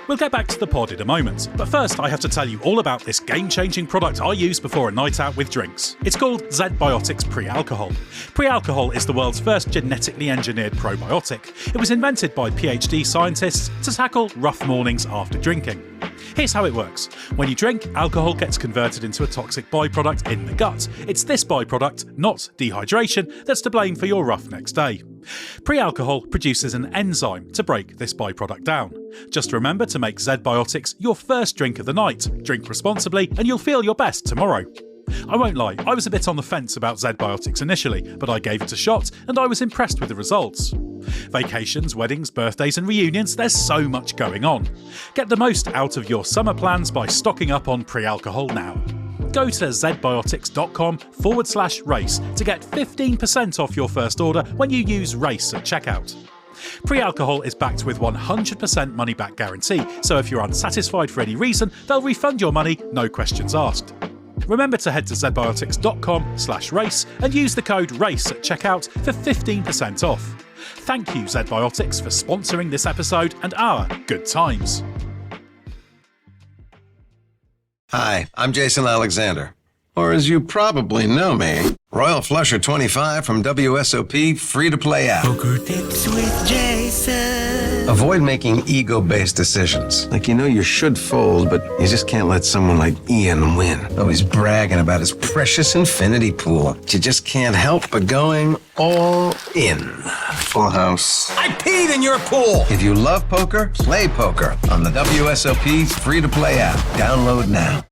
We'll get back to the pod in a moment, but first I have to tell you all about this game-changing product I use before a night out with drinks. It's called ZBiotics Pre-Alcohol. Pre-Alcohol is the world's first genetically engineered probiotic. It was invented by PhD scientists to tackle rough mornings after drinking. Here's how it works. When you drink, alcohol gets converted into a toxic byproduct in the gut. It's this byproduct, not dehydration, that's to blame for your rough next day. Pre-alcohol produces an enzyme to break this byproduct down. Just remember to make ZBiotics your first drink of the night. Drink responsibly and you'll feel your best tomorrow. I won't lie, I was a bit on the fence about ZBiotics initially, but I gave it a shot and I was impressed with the results. Vacations, weddings, birthdays and reunions, there's so much going on. Get the most out of your summer plans by stocking up on pre-alcohol now. Go to zbiotics.com/race to get 15% off your first order when you use RACE at checkout. Pre-alcohol is backed with 100% money-back guarantee, so if you're unsatisfied for any reason, they'll refund your money, no questions asked. Remember to head to zbiotics.com/race and use the code RACE at checkout for 15% off. Thank you, ZBiotics, for sponsoring this episode and our good times. Hi, I'm Jason Alexander. Or as you probably know me, Royal Flusher 25 from WSOP free-to-play app. Poker tips with Jason. Avoid making ego-based decisions. Like, you should fold, but you just can't let someone like Ian win. Always bragging about his precious infinity pool. You just can't help but going all in. Full house. I peed in your pool. If you love poker, play poker on the WSOP free-to-play app. Download now.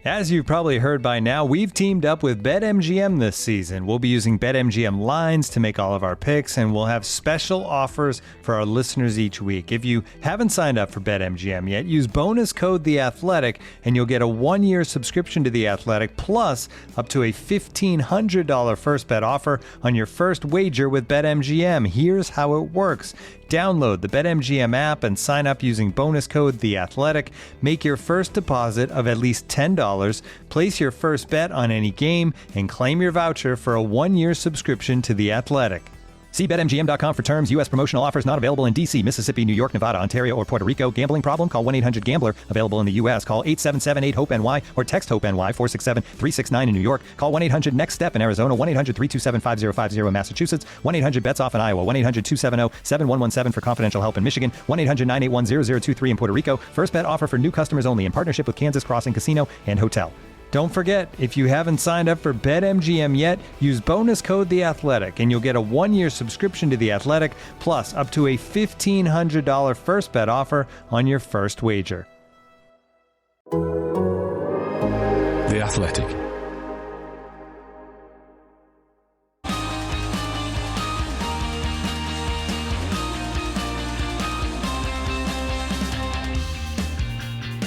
As you've probably heard by now, we've teamed up with BetMGM this season. We'll be using BetMGM lines to make all of our picks, and we'll have special offers for our listeners each week. If you haven't signed up for BetMGM yet, use bonus code The Athletic, and you'll get a 1-year subscription to The Athletic, plus up to a $1,500 first bet offer on your first wager with BetMGM. Here's how it works. Download the BetMGM app and sign up using bonus code The Athletic. Make your first deposit of at least $10. Place your first bet on any game and claim your voucher for a 1-year subscription to The Athletic. See BetMGM.com for terms. U.S. promotional offers not available in D.C., Mississippi, New York, Nevada, Ontario, or Puerto Rico. Gambling problem? Call 1-800-GAMBLER. Available in the U.S. Call 877-8-HOPE-NY or text HOPE-NY 467-369 in New York. Call 1-800-NEXT-STEP in Arizona. 1-800-327-5050 in Massachusetts. 1-800-BETS-OFF in Iowa. 1-800-270-7117 for confidential help in Michigan. 1-800-981-0023 in Puerto Rico. First bet offer for new customers only in partnership with Kansas Crossing Casino and Hotel. Don't forget, if you haven't signed up for BetMGM yet, use bonus code The Athletic, and you'll get a 1-year subscription to The Athletic, plus up to a $1,500 first bet offer on your first wager. The Athletic.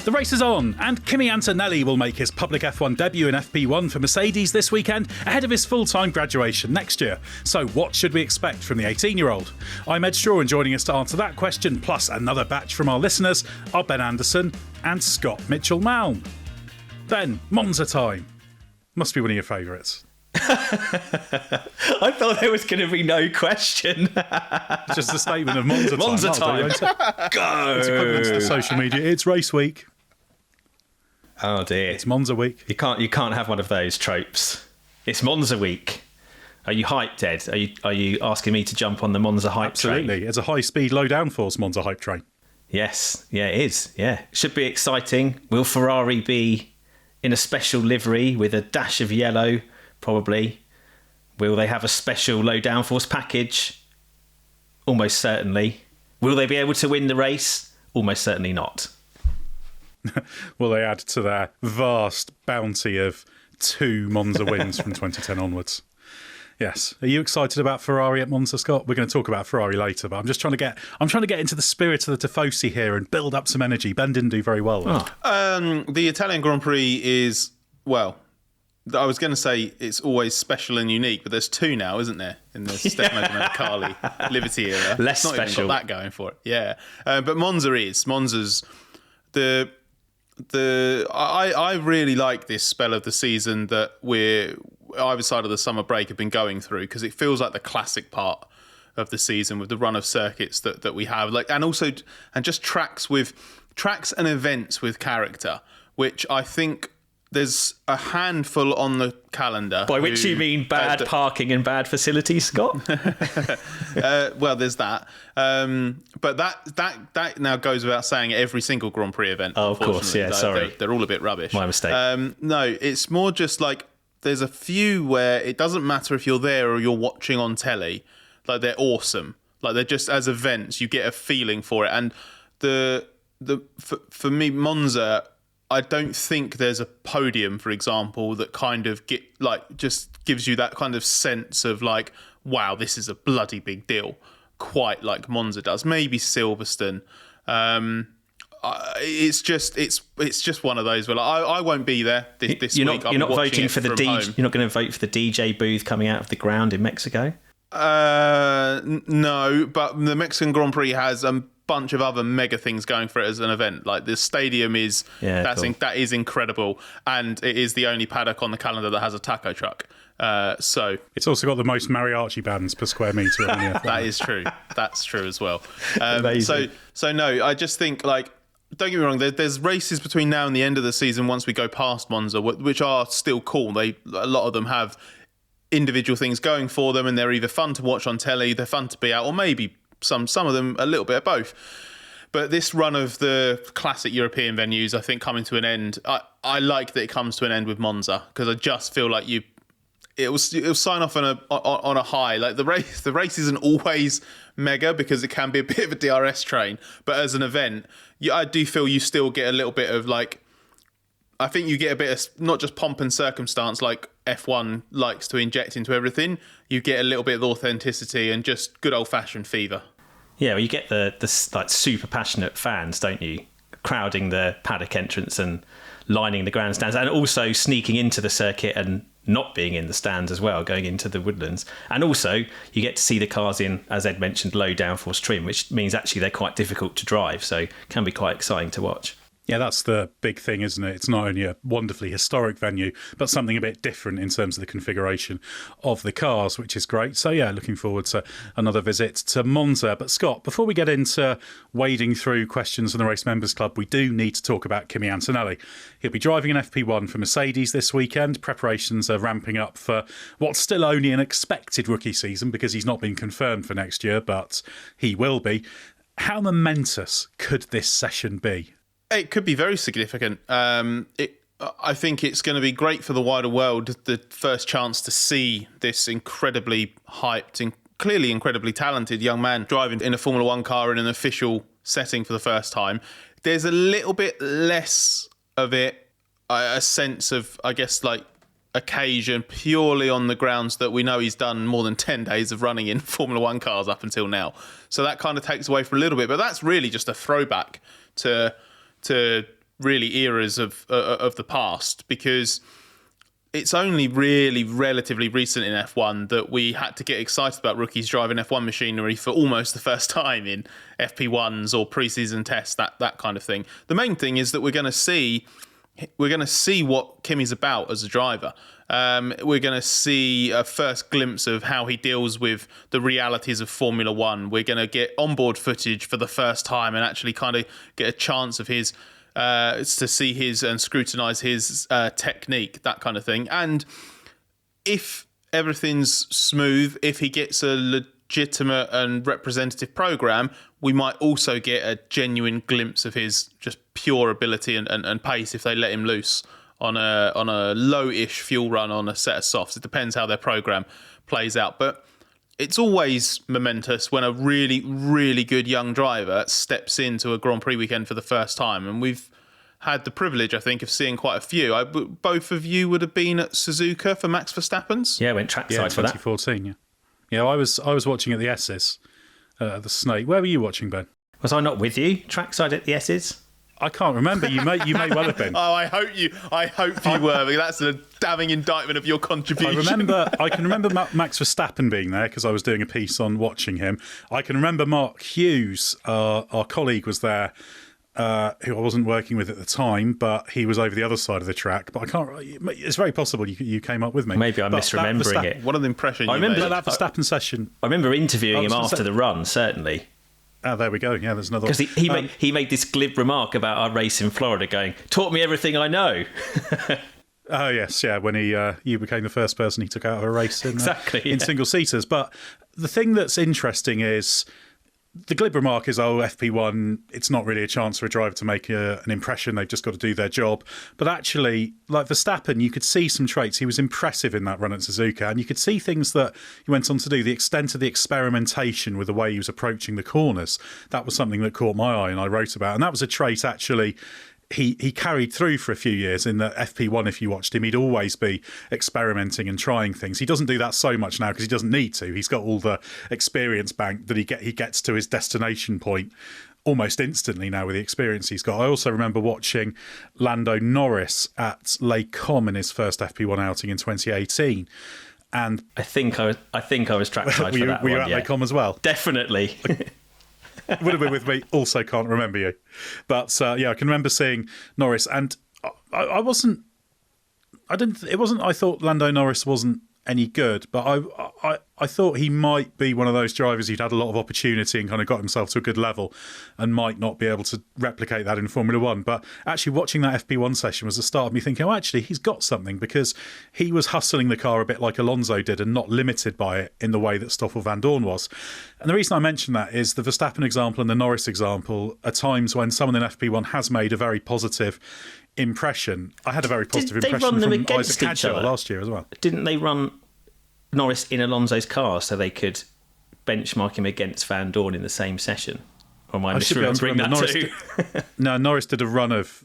The race is on, and Kimi Antonelli will make his public F1 debut in FP1 for Mercedes this weekend, ahead of his full-time graduation next year. So what should we expect from the 18-year-old? I'm Edd Straw, and joining us to answer that question, plus another batch from our listeners, are Ben Anderson and Scott Mitchell-Malm. Ben, Monza time. Must be one of your favourites. I thought there was going to be no question. It's just a statement of Monza time. Monza time. Go! It's equivalent to the social media. It's race week. Oh dear. It's Monza week. You can't have one of those tropes. It's Monza week. Are you hyped, Ed? Are you asking me to jump on the Monza hype train? Absolutely. It's a high-speed, low-downforce Monza hype train. Yes. Yeah, it is. Yeah. Should be exciting. Will Ferrari be in a special livery with a dash of yellow? Probably. Will they have a special low-downforce package? Almost certainly. Will they be able to win the race? Almost certainly not. Will they add to their vast bounty of 2 Monza wins from 2010 onwards? Yes. Are you excited about Ferrari at Monza, Scott? We're going to talk about Ferrari later, but I'm trying to get into the spirit of the Tifosi here and build up some energy. Ben didn't do very well there. The Italian Grand Prix is, well, I was going to say it's always special and unique, but there's 2 now, isn't there? In the Stefano Domenicali Liberty era. Less it's not special. Even got that going for it. Yeah. But Monza is. Monza's I really like this spell of the season that we're either side of the summer break have been going through, because it feels like the classic part of the season with the run of circuits that we have, and just tracks with tracks and events with character, which I think there's a handful on the calendar. By which you mean bad parking and bad facilities, Scott? Well, there's that. But that now goes without saying at every single Grand Prix event. Oh, of course, yeah, sorry. They're all a bit rubbish. My mistake. No, it's more just like there's a few where it doesn't matter if you're there or you're watching on telly. Like, they're awesome. Like, they're just, as events, you get a feeling for it. And for me, Monza, I don't think there's a podium, for example, that kind of just gives you that kind of sense of like, wow, this is a bloody big deal, quite like Monza does. Maybe Silverstone. It's just one of those where I won't be there this week. You're not voting for the DJ. You're not going to vote for the DJ booth coming out of the ground in Mexico. No, but the Mexican Grand Prix has a bunch of other mega things going for it as an event. Like, the stadium is that is incredible, and it is the only paddock on the calendar that has a taco truck. So it's also got the most mariachi bands per square metre. That is true. That's true as well. So no, I just think, like, don't get me wrong, there's races between now and the end of the season once we go past Monza, which are still cool. A lot of them have individual things going for them, and they're either fun to watch on telly, they're fun to be out, or maybe some of them a little bit of both. But this run of the classic European venues, I think, coming to an end, I like that it comes to an end with Monza, because I just feel like it will sign off on a high. Like, the race isn't always mega because it can be a bit of a DRS train, but as an event, I do feel you still get a little bit of, like, I think you get a bit of not just pomp and circumstance like F1 likes to inject into everything. You get a little bit of authenticity and just good old-fashioned fever. Yeah, well, you get the like super passionate fans, don't you? Crowding the paddock entrance and lining the grandstands, and also sneaking into the circuit and not being in the stands as well, going into the woodlands. And also, you get to see the cars in, as Ed mentioned, low downforce trim, which means actually they're quite difficult to drive, so can be quite exciting to watch. Yeah, that's the big thing, isn't it? It's not only a wonderfully historic venue, but something a bit different in terms of the configuration of the cars, which is great. So, yeah, looking forward to another visit to Monza. But, Scott, before we get into wading through questions from the Race Members Club, we do need to talk about Kimi Antonelli. He'll be driving an FP1 for Mercedes this weekend. Preparations are ramping up for what's still only an expected rookie season because he's not been confirmed for next year, but he will be. How momentous could this session be? It could be very significant. I think it's going to be great for the wider world, the first chance to see this incredibly hyped and clearly incredibly talented young man driving in a Formula One car in an official setting for the first time. There's a little bit less of it, a sense of, I guess, like, occasion, purely on the grounds that we know he's done more than 10 days of running in Formula One cars up until now. So that kind of takes away from a little bit, but that's really just a throwback to really eras of the past, because it's only really relatively recent in F1 that we had to get excited about rookies driving F1 machinery for almost the first time in FP1s or pre-season tests, that kind of thing. The main thing is that we're going to see what Kimi's about as a driver. We're going to see a first glimpse of how he deals with the realities of Formula One. We're going to get onboard footage for the first time and actually kind of get a chance of his to see his and scrutinise his technique, that kind of thing. And if everything's smooth, if he gets a legitimate and representative program, we might also get a genuine glimpse of his just pure ability and pace if they let him loose on a low-ish fuel run on a set of softs. It depends how their program plays out, but it's always momentous when a really, really good young driver steps into a Grand Prix weekend for the first time, and we've had the privilege, I think, of seeing quite a few. Both of you would have been at Suzuka for Max Verstappen's? Yeah, went trackside for that. 2014, yeah, I was watching at the S's, the Snake. Where were you watching, Ben? Was I not with you trackside at the S's? I can't remember. You may well have been. Oh, I hope you were. Because that's a damning indictment of your contribution. I can remember Max Verstappen being there because I was doing a piece on watching him. I can remember Mark Hughes, our colleague, was there, who I wasn't working with at the time, but he was over the other side of the track. But I can't. It's very possible you came up with me. Maybe I'm misremembering it. What an impression! I remember that Verstappen session. I remember interviewing him after the run. Certainly. there we go. Yeah, there's another. Because he made this glib remark about our race in Florida, going, "Taught me everything I know." Oh yes, yeah. When you became the first person he took out of a race in, in single seaters. But the thing that's interesting is the glib remark is, FP1, it's not really a chance for a driver to make an impression. They've just got to do their job. But actually, like Verstappen, you could see some traits. He was impressive in that run at Suzuka, and you could see things that he went on to do. The extent of the experimentation with the way he was approaching the corners, that was something that caught my eye and I wrote about. And that was a trait, actually, he carried through for a few years in the FP1. If you watched him, he'd always be experimenting and trying things. He doesn't do that so much now because he doesn't need to. He's got all the experience bank that he gets to his destination point almost instantly now with the experience he's got. I also remember watching Lando Norris at Les Combs in his first FP1 outing in 2018. And I think I was trackside for that were you one. at Les Combs as well? Definitely. Would have been with me. Also can't remember you. But I can remember seeing Norris, and I thought Lando Norris wasn't any good, but I thought he might be one of those drivers who'd had a lot of opportunity and kind of got himself to a good level and might not be able to replicate that in Formula One. But actually watching that FP1 session was the start of me thinking, actually, he's got something, because he was hustling the car a bit like Alonso did and not limited by it in the way that Stoffel Van Dorn was. And the reason I mention that is the Verstappen example and the Norris example are times when someone in FP1 has made a very positive impression. I had a very positive impression from Isaac Hadjar last year as well. Didn't they run Norris in Alonso's car so they could benchmark him against Van Dorn in the same session? Or am I misremembering that too? No, Norris did a run of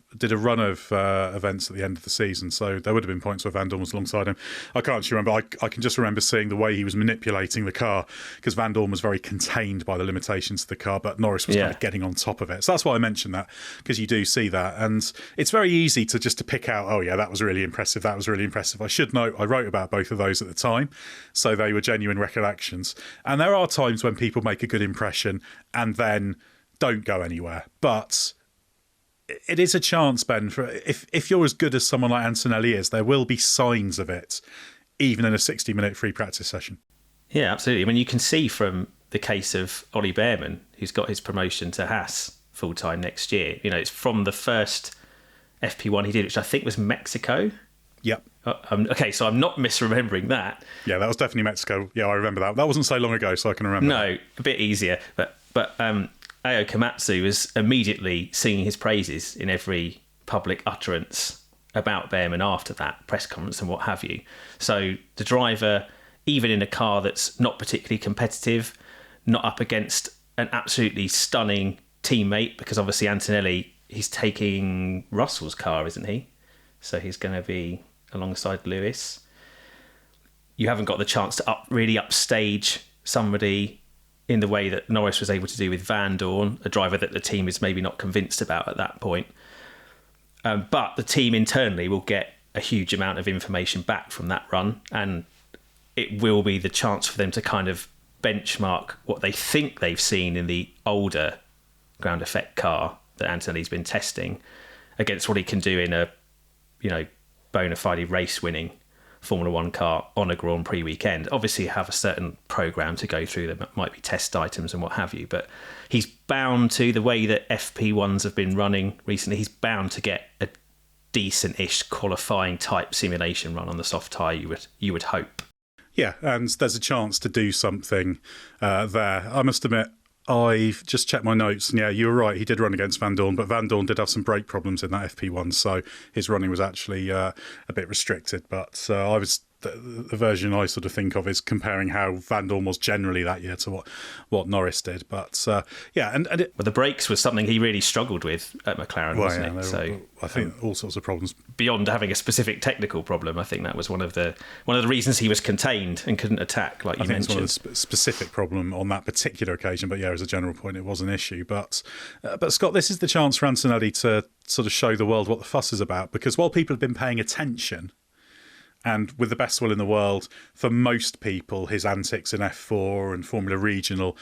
events at the end of the season, so there would have been points where Van Dorn was alongside him. I can't actually remember. I can just remember seeing the way he was manipulating the car, because Van Dorn was very contained by the limitations of the car, but Norris was kind of getting on top of it. So that's why I mentioned that, because you do see that, and it's very easy to pick out, that was really impressive, that was really impressive. I should note I wrote about both of those at the time, so they were genuine recollections. And there are times when people make a good impression and then don't go anywhere. But it is a chance, Ben, for if you're as good as someone like Antonelli is, there will be signs of it, even in a 60-minute free practice session. Yeah, absolutely. I mean, you can see from the case of Ollie Behrman, who's got his promotion to Haas full-time next year. It's from the first FP1 he did, which I think was Mexico. Yep. Okay, so I'm not misremembering that. Yeah, that was definitely Mexico. Yeah, I remember that. That wasn't so long ago, so I can remember. No, a bit easier. But Ao Komatsu was immediately singing his praises in every public utterance about Behrman after that press conference and what have you. So the driver, even in a car that's not particularly competitive, not up against an absolutely stunning teammate, because obviously Antonelli, he's taking Russell's car, isn't he? So he's going to be alongside Lewis. You haven't got the chance to really upstage somebody in the way that Norris was able to do with Van Dorn, a driver that the team is maybe not convinced about at that point. But the team internally will get a huge amount of information back from that run, and it will be the chance for them to kind of benchmark what they think they've seen in the older ground effect car that Antonelli's been testing against what he can do in a, bona fide race-winning Formula One car on a Grand Prix weekend. Obviously have a certain programme to go through that might be test items and what have you, but he's bound to, the way that FP1s have been running recently, he's bound to get a decent-ish qualifying type simulation run on the soft tyre, you would hope. Yeah, and there's a chance to do something there. I must admit, I've just checked my notes, and yeah, you were right, he did run against Van Dorn, but Van Dorn did have some brake problems in that FP1, so his running was actually a bit restricted. But the version I sort of think of is comparing how Van Dorn was generally that year to what Norris did. But but the brakes was something he really struggled with at McLaren, wasn't it? So I think all sorts of problems beyond having a specific technical problem. I think that was one of the reasons he was contained and couldn't attack, like you mentioned. It's one of the specific problem on that particular occasion. But yeah, as a general point, it was an issue. But Scott, this is the chance for Antonelli to sort of show the world what the fuss is about, because while people have been paying attention, and with the best will in the world, for most people, his antics in F4 and Formula Regional,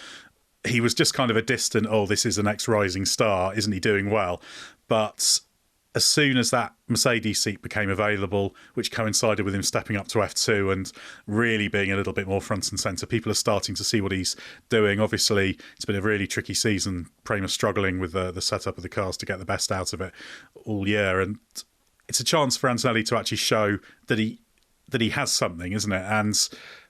he was just kind of a distant, this is the next rising star, isn't he doing well? But as soon as that Mercedes seat became available, which coincided with him stepping up to F2 and really being a little bit more front and centre, people are starting to see what he's doing. Obviously, it's been a really tricky season. Prema struggling with the setup of the cars to get the best out of it all year. And it's a chance for Antonelli to actually show that he has something, isn't it? And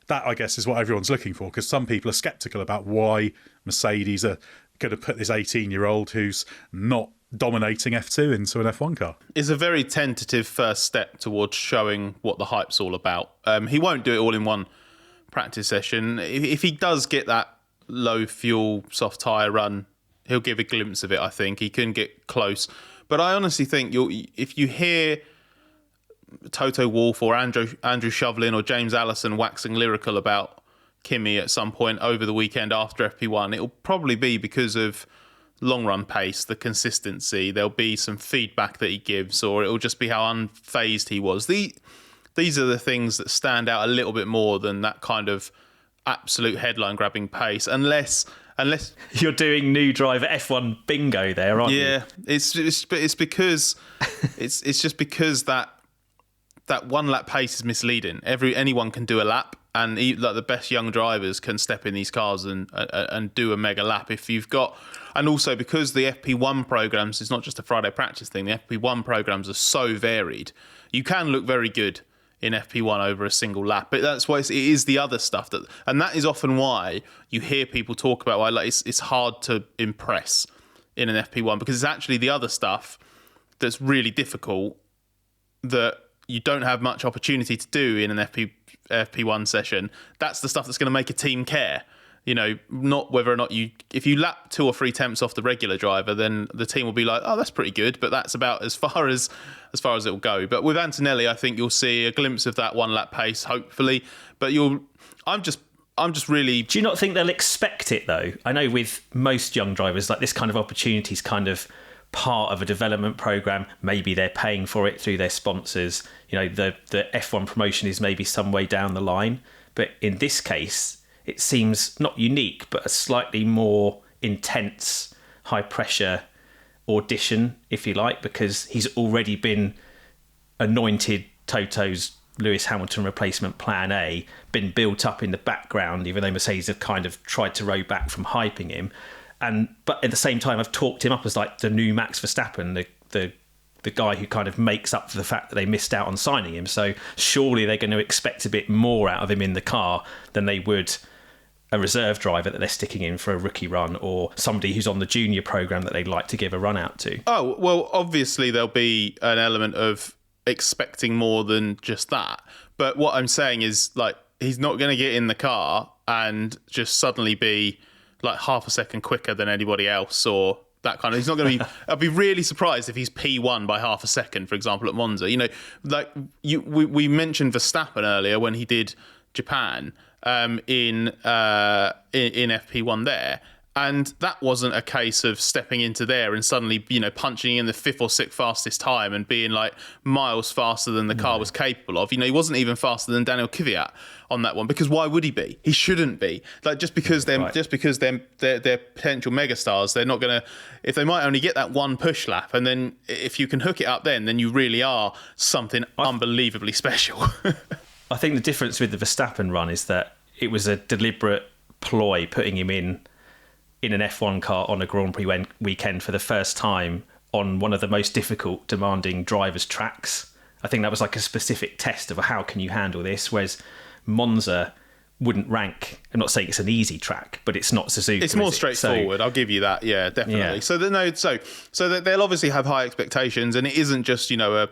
that, I guess, is what everyone's looking for, because some people are sceptical about why Mercedes are going to put this 18-year-old who's not dominating F2 into an F1 car. It's a very tentative first step towards showing what the hype's all about. He won't do it all in one practice session. If he does get that low fuel soft tyre run, he'll give a glimpse of it, I think. He can get close. But I honestly think if you hear Toto Wolff or Andrew Shovlin or James Allison waxing lyrical about Kimi at some point over the weekend after FP1, it'll probably be because of long run pace, the consistency. There'll be some feedback that he gives, or it'll just be how unfazed he was. These are the things that stand out a little bit more than that kind of absolute headline grabbing pace, unless you're doing new driver F1 bingo there, aren't you? Yeah, it's because it's just because that 1 lap pace is misleading. Anyone can do a lap, and like the best young drivers can step in these cars and do a mega lap if you've got. And also because the FP1 programs, it's not just a Friday practice thing. The FP1 programs are so varied. You can look very good in FP1 over a single lap, but that's why it is the other stuff and that is often why you hear people talk about why it's hard to impress in an FP1, because it's actually the other stuff that's really difficult that you don't have much opportunity to do in an FP1 session. That's the stuff that's going to make a team care. You know, not whether or not if you lap 2 or 3 tenths off the regular driver, then the team will be like, oh, that's pretty good, but that's about as far as it will go. But with Antonelli, I think you'll see a glimpse of that 1 lap pace, hopefully. But I'm just really. Do you not think they'll expect it though? I know with most young drivers, like this kind of opportunity is kind of part of a development program. Maybe they're paying for it through their sponsors. You know, the F1 promotion is maybe some way down the line. But in this case, it seems not unique, but a slightly more intense, high pressure audition, if you like, because he's already been anointed Toto's Lewis Hamilton replacement plan A, been built up in the background, even though Mercedes have kind of tried to row back from hyping him. But at the same time, I've talked him up as like the new Max Verstappen, the guy who kind of makes up for the fact that they missed out on signing him. So surely they're going to expect a bit more out of him in the car than they would a reserve driver that they're sticking in for a rookie run, or somebody who's on the junior program that they'd like to give a run out to. Oh, well, obviously there'll be an element of expecting more than just that. But what I'm saying is, like, he's not going to get in the car and just suddenly be like half a second quicker than anybody else, or that kind of. He's not going to be. I'd be really surprised if he's P1 by half a second, for example, at Monza. You know, like we mentioned Verstappen earlier when he did Japan in FP1 there, and that wasn't a case of stepping into there and suddenly, you know, punching in the 5th or 6th fastest time and being like miles faster than the car was capable of. You know, he wasn't even faster than Daniel Kvyat on that one, because why would he be? He shouldn't be. Like, just because they're potential megastars, they're not gonna. If they might only get that one push lap, and then if you can hook it up, then you really are something unbelievably special. I think the difference with the Verstappen run is that it was a deliberate ploy putting him in an F1 car on a Grand Prix weekend for the first time on one of the most difficult, demanding drivers' tracks. I think that was like a specific test of how can you handle this, whereas Monza wouldn't rank. I'm not saying it's an easy track, but it's not Suzuka. It's more straightforward. I'll give you that. Yeah, definitely. Yeah. So they'll obviously have high expectations, and it isn't just, you know,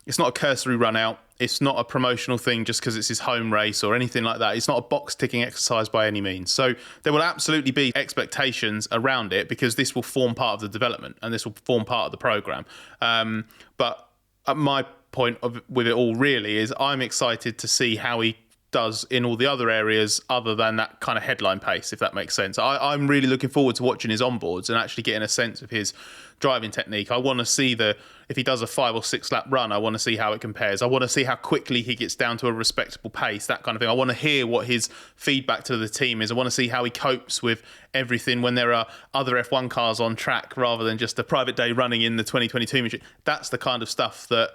it's not a cursory run out. It's not a promotional thing just because it's his home race or anything like that. It's not a box ticking exercise by any means. So there will absolutely be expectations around it, because this will form part of the development and this will form part of the program. But my point with it all really is I'm excited to see how he does in all the other areas other than that kind of headline pace, if that makes sense. I'm really looking forward to watching his onboards and actually getting a sense of his driving technique. I want to see if he does a 5 or 6 lap run, I want to see how it compares. I want to see how quickly he gets down to a respectable pace, that kind of thing. I want to hear what his feedback to the team is. I want to see how he copes with everything when there are other F1 cars on track rather than just a private day running in the 2022 machine. That's the kind of stuff that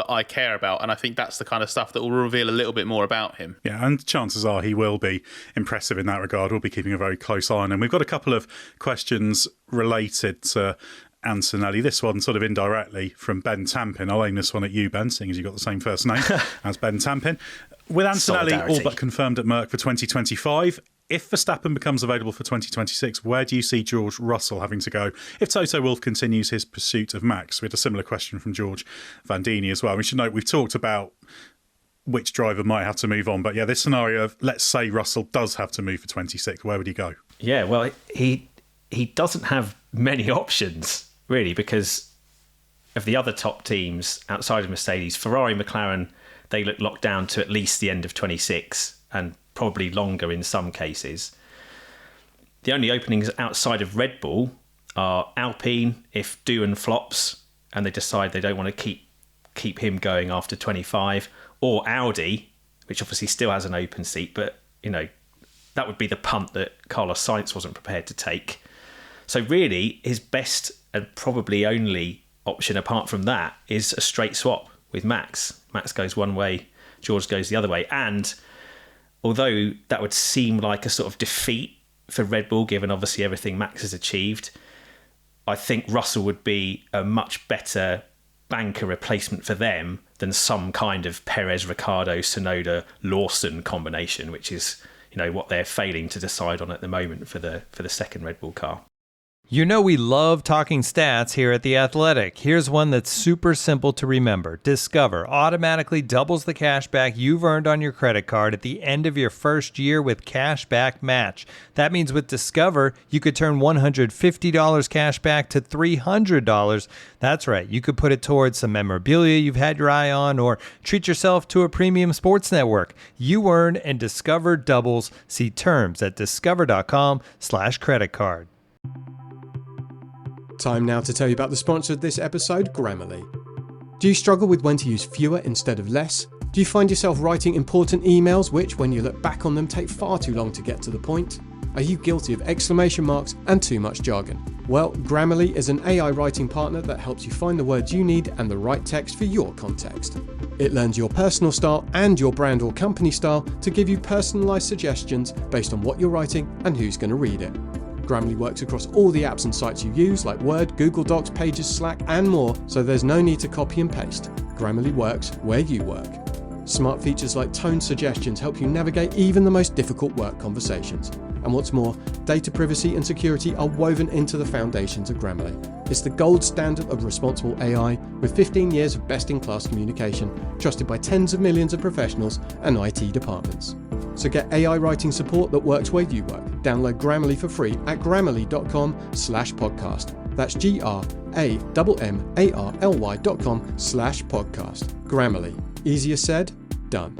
I care about, and I think that's the kind of stuff that will reveal a little bit more about him. Yeah, and chances are he will be impressive in that regard. We'll be keeping a very close eye on him. We've got a couple of questions related to Antonelli. This one sort of indirectly from Ben Tampin. I'll aim this one at you, Ben, seeing as you've got the same first name as Ben Tampin. With Antonelli all but confirmed at Merck for 2025, if Verstappen becomes available for 2026, where do you see George Russell having to go if Toto Wolff continues his pursuit of Max? We had a similar question from George Vandini as well. We should note we've talked about which driver might have to move on, but yeah, this scenario of, let's say Russell does have to move for 26, where would he go? Yeah, well, he doesn't have many options, really, because of the other top teams outside of Mercedes. Ferrari, McLaren, they look locked down to at least the end of 26 and probably longer in some cases. The only openings outside of Red Bull are Alpine if Doohan flops and they decide they don't want to keep him going after 25, or Audi, which obviously still has an open seat, but that would be the punt that Carlos Sainz wasn't prepared to take. So really, his best and probably only option apart from that is a straight swap with Max. Max goes one way, George goes the other way. And although that would seem like a sort of defeat for Red Bull, given obviously everything Max has achieved, I think Russell would be a much better banker replacement for them than some kind of Perez, Ricciardo, Tsunoda, Lawson combination, which is what they're failing to decide on at the moment for the second Red Bull car. You know we love talking stats here at The Athletic. Here's one that's super simple to remember. Discover automatically doubles the cash back you've earned on your credit card at the end of your first year with Cashback Match. That means with Discover, you could turn $150 cash back to $300. That's right, you could put it towards some memorabilia you've had your eye on or treat yourself to a premium sports network. You earn and Discover doubles. See terms at discover.com/credit-card. Time now to tell you about the sponsor of this episode, Grammarly. Do you struggle with when to use fewer instead of less? Do you find yourself writing important emails which, when you look back on them, take far too long to get to the point? Are you guilty of exclamation marks and too much jargon? Well, Grammarly is an AI writing partner that helps you find the words you need and the right text for your context. It learns your personal style and your brand or company style to give you personalised suggestions based on what you're writing and who's going to read it. Grammarly works across all the apps and sites you use like Word, Google Docs, Pages, Slack and more, so there's no need to copy and paste. Grammarly works where you work. Smart features like tone suggestions help you navigate even the most difficult work conversations. And what's more, data privacy and security are woven into the foundations of Grammarly. It's the gold standard of responsible AI with 15 years of best-in-class communication, trusted by tens of millions of professionals and IT departments. So get AI writing support that works where you work. Download Grammarly for free at grammarly.com/podcast. That's GRAMMARLY.com/podcast. Grammarly. Easier said, done.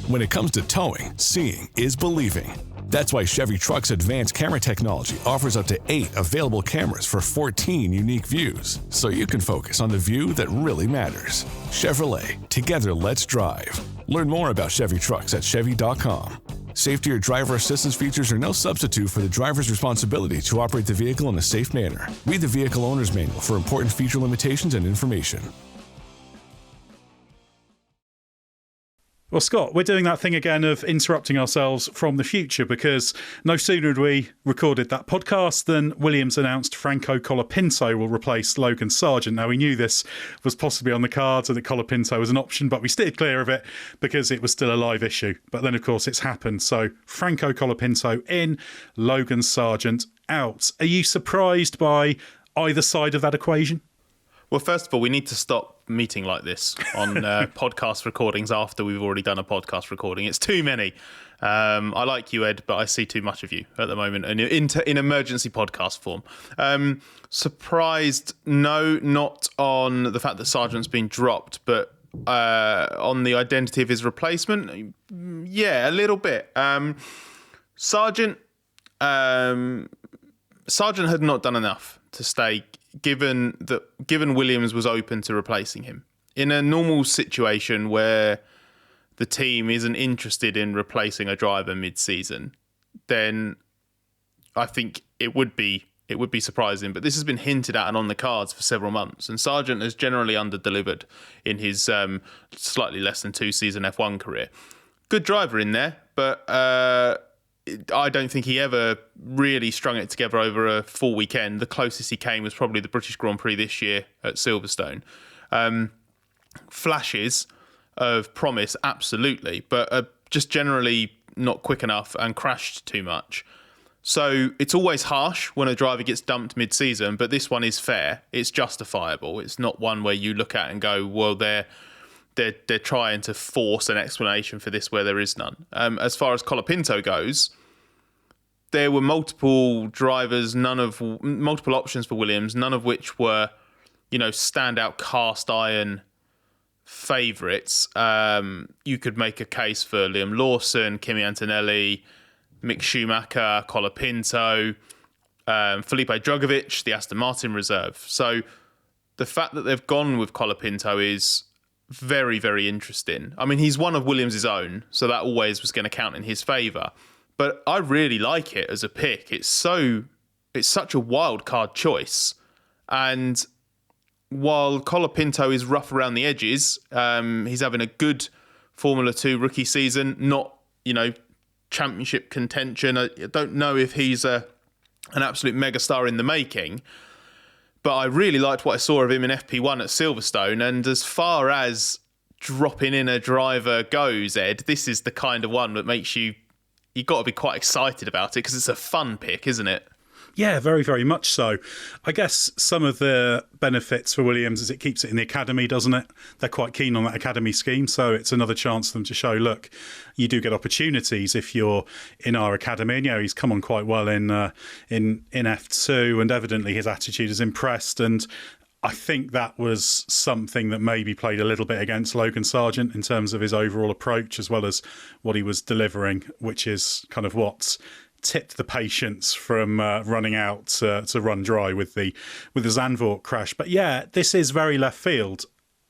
When it comes to towing, seeing is believing. That's why Chevy Truck's advanced camera technology offers up to 8 available cameras for 14 unique views, so you can focus on the view that really matters. Chevrolet, together let's drive. Learn more about Chevy Trucks at Chevy.com. Safety or driver assistance features are no substitute for the driver's responsibility to operate the vehicle in a safe manner. Read the vehicle owner's manual for important feature limitations and information. Well, Scott, we're doing that thing again of interrupting ourselves from the future, because no sooner had we recorded that podcast than Williams announced Franco Colapinto will replace Logan Sargeant. Now, we knew this was possibly on the cards and that Colapinto was an option, but we steered clear of it because it was still a live issue. But then, of course, it's happened. So Franco Colapinto in, Logan Sargeant out. Are you surprised by either side of that equation? Well, first of all, we need to stop meeting like this on podcast recordings after we've already done a podcast recording. It's too many. I like you, Ed, but I see too much of you at the moment in emergency podcast form. Surprised? No, not on the fact that Sargeant's been dropped, but on the identity of his replacement? Yeah, a little bit. Sargeant had not done enough to stay, given Williams was open to replacing him. In a normal situation where the team isn't interested in replacing a driver mid-season, then I think it would be surprising. But this has been hinted at and on the cards for several months, and Sargeant has generally under-delivered in his slightly less than 2-season F1 career. Good driver in there, but I don't think he ever really strung it together over a full weekend. The closest he came was probably the British Grand Prix this year at Silverstone. Flashes of promise, absolutely, but just generally not quick enough and crashed too much. So it's always harsh when a driver gets dumped mid-season, but this one is fair. It's justifiable. It's not one where you look at and go, well, they're trying to force an explanation for this where there is none. As far as Colapinto goes, there were multiple drivers, multiple options for Williams, none of which were, standout cast iron favourites. You could make a case for Liam Lawson, Kimi Antonelli, Mick Schumacher, Colapinto, Felipe Drugovich, the Aston Martin reserve. So the fact that they've gone with Colapinto is very, very interesting. I mean, he's one of Williams' own, so that always was going to count in his favour. But I really like it as a pick. It's such a wild card choice. And while Colapinto is rough around the edges, he's having a good Formula 2 rookie season, not, championship contention. I don't know if he's an absolute megastar in the making, but I really liked what I saw of him in FP1 at Silverstone. And as far as dropping in a driver goes, Ed, this is the kind of one that makes you've got to be quite excited about it because it's a fun pick, isn't it? Yeah, very, very much so. I guess some of the benefits for Williams is it keeps it in the academy, doesn't it? They're quite keen on that academy scheme, so it's another chance for them to show, look, you do get opportunities if you're in our academy. And he's come on quite well in F2, and evidently his attitude has impressed. And I think that was something that maybe played a little bit against Logan Sargeant in terms of his overall approach, as well as what he was delivering, which is kind of what's tipped the patience from running out to run dry with the Zandvoort crash. But yeah, this is very left field.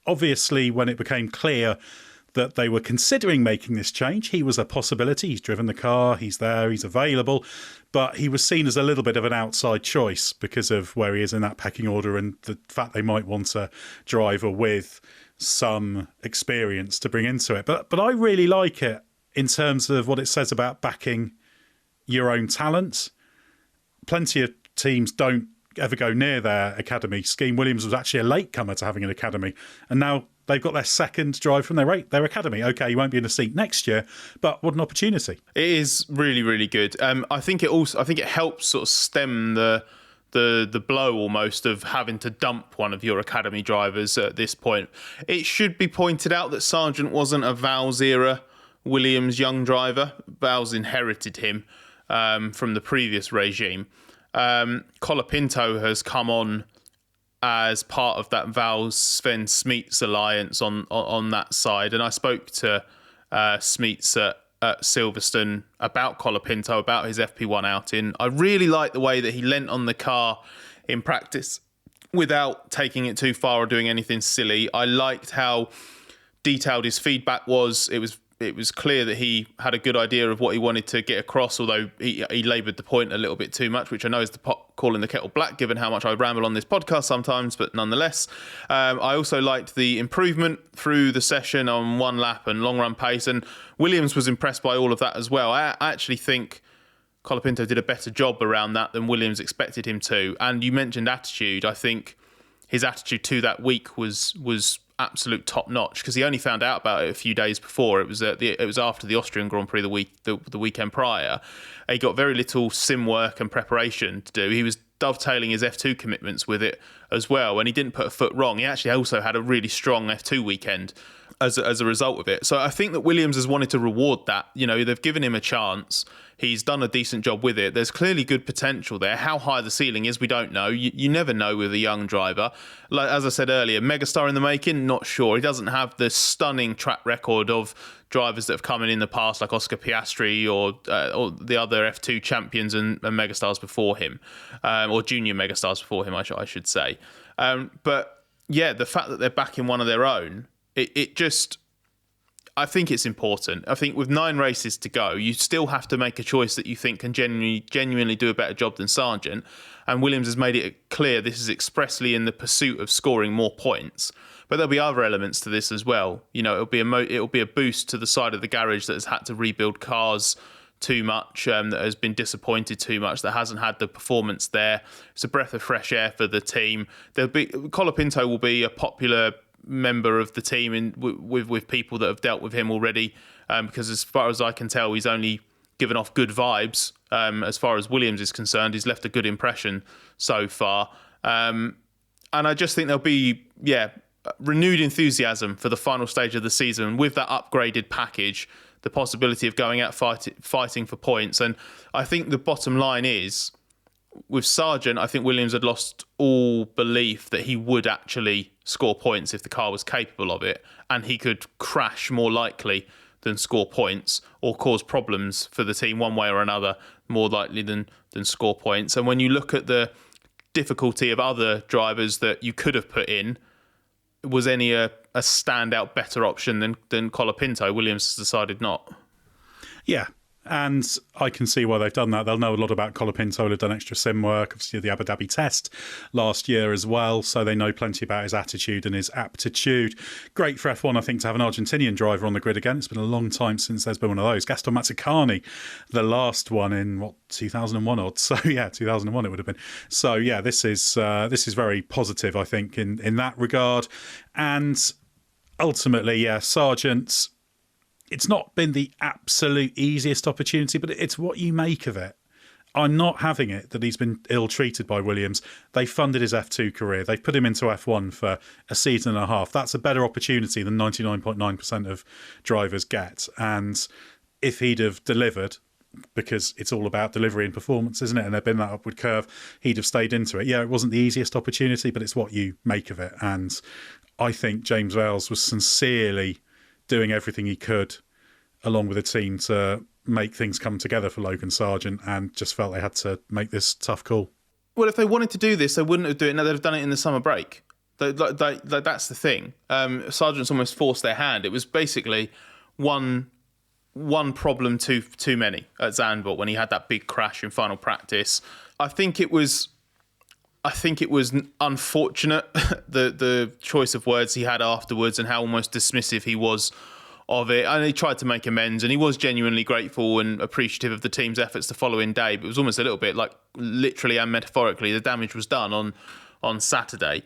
Obviously, when it became clear that they were considering making this change, he was a possibility. He's driven the car, he's there, he's available, but he was seen as a little bit of an outside choice because of where he is in that pecking order and the fact they might want a driver with some experience to bring into it. But I really like it in terms of what it says about backing your own talent. Plenty of teams don't ever go near their academy scheme. Williams was actually a latecomer to having an academy, and now they've got their second drive from their academy. Okay, you won't be in a seat next year, but what an opportunity! It is really, really good. I think it helps sort of stem the blow almost of having to dump one of your academy drivers at this point. It should be pointed out that Sargeant wasn't a Vowles era Williams young driver. Vowles inherited him from the previous regime. Colapinto has come on as part of that Vowles-Sven Smeets alliance on that side. And I spoke to Smeets at Silverstone about Colapinto, about his FP1 outing. I really liked the way that he leant on the car in practice without taking it too far or doing anything silly. I liked how detailed his feedback was. It was clear that he had a good idea of what he wanted to get across, although he laboured the point a little bit too much, which I know is the pot calling the kettle black, given how much I ramble on this podcast sometimes, but nonetheless. I also liked the improvement through the session on one lap and long run pace, and Williams was impressed by all of that as well. I actually think Colapinto did a better job around that than Williams expected him to. And you mentioned attitude. I think his attitude to that week was absolute top notch, because he only found out about it a few days before. It was after the Austrian Grand Prix the weekend prior. He got very little sim work and preparation to do. He was dovetailing his F2 commitments with it as well, and he didn't put a foot wrong. He actually also had a really strong F2 weekend. as a result of it. So I think that Williams has wanted to reward that. You know, they've given him a chance. He's done a decent job with it. There's clearly good potential there. How high the ceiling is, we don't know. You never know with a young driver. Like, as I said earlier, megastar in the making, not sure. He doesn't have the stunning track record of drivers that have come in the past, like Oscar Piastri or the other F2 champions and megastars before him, or junior megastars before him, I should say. But yeah, the fact that they're back in one of their own, it just, I think it's important. I think with 9 races to go, you still have to make a choice that you think can genuinely do a better job than Sargeant. And Williams has made it clear this is expressly in the pursuit of scoring more points. But there'll be other elements to this as well. You know, it'll be a boost to the side of the garage that has had to rebuild cars too much, that has been disappointed too much, that hasn't had the performance there. It's a breath of fresh air for the team. Colapinto will be a popular member of the team with people that have dealt with him already, because as far as I can tell, he's only given off good vibes. As far as Williams is concerned, he's left a good impression so far. And I just think there'll be, renewed enthusiasm for the final stage of the season with that upgraded package, the possibility of going out fighting for points. And I think the bottom line is, with Sargeant, I think Williams had lost all belief that he would actually score points if the car was capable of it, and he could crash more likely than score points or cause problems for the team one way or another, more likely than score points. And when you look at the difficulty of other drivers that you could have put in, was any a standout better option than Colapinto? Williams has decided not. Yeah, and I can see why they've done that. They'll know a lot about Colapinto. They've done extra sim work, obviously the Abu Dhabi test last year as well, so they know plenty about his attitude and his aptitude. Great for F1, I think, to have an Argentinian driver on the grid again. It's been a long time since there's been one of those. Gaston Mazzacani, the last one in, 2001 odd? So, yeah, 2001 it would have been. So, yeah, this is very positive, I think, in that regard. And ultimately, yeah, Sargeant, it's not been the absolute easiest opportunity, but it's what you make of it. I'm not having it that he's been ill-treated by Williams. They funded his F2 career. They've put him into F1 for a season and a half. That's a better opportunity than 99.9% of drivers get. And if he'd have delivered, because it's all about delivery and performance, isn't it? And there'd been that upward curve, he'd have stayed into it. Yeah, it wasn't the easiest opportunity, but it's what you make of it. And I think James Vales was sincerely doing everything he could along with the team to make things come together for Logan Sargeant, and just felt they had to make this tough call. Well, if they wanted to do this, they wouldn't have done it. No, they'd have done it in the summer break. That's the thing. Sargeant's almost forced their hand. It was basically one problem too many at Zandvoort when he had that big crash in final practice. I think it was unfortunate, the choice of words he had afterwards and how almost dismissive he was of it. And he tried to make amends, and he was genuinely grateful and appreciative of the team's efforts the following day. But it was almost a little bit like, literally and metaphorically, the damage was done on Saturday.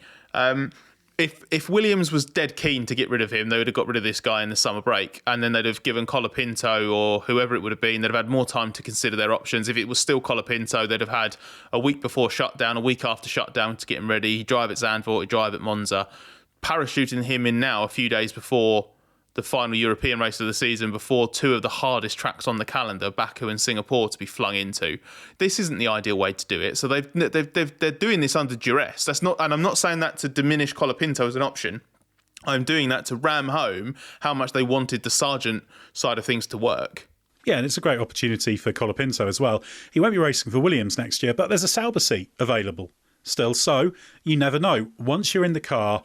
If Williams was dead keen to get rid of him, they would have got rid of this guy in the summer break, and then they'd have given Colapinto or whoever it would have been, they'd have had more time to consider their options. If it was still Colapinto, they'd have had a week before shutdown, a week after shutdown to get him ready. He'd drive at Zandvoort, he'd drive at Monza. Parachuting him in now a few days before the final European race of the season, before two of the hardest tracks on the calendar, Baku and Singapore, to be flung into. This isn't the ideal way to do it. So they're doing this under duress. That's not, and I'm not saying that to diminish Colapinto as an option. I'm doing that to ram home how much they wanted the Sargeant side of things to work. Yeah, and it's a great opportunity for Colapinto as well. He won't be racing for Williams next year, but there's a Sauber seat available still. So you never know. Once you're in the car,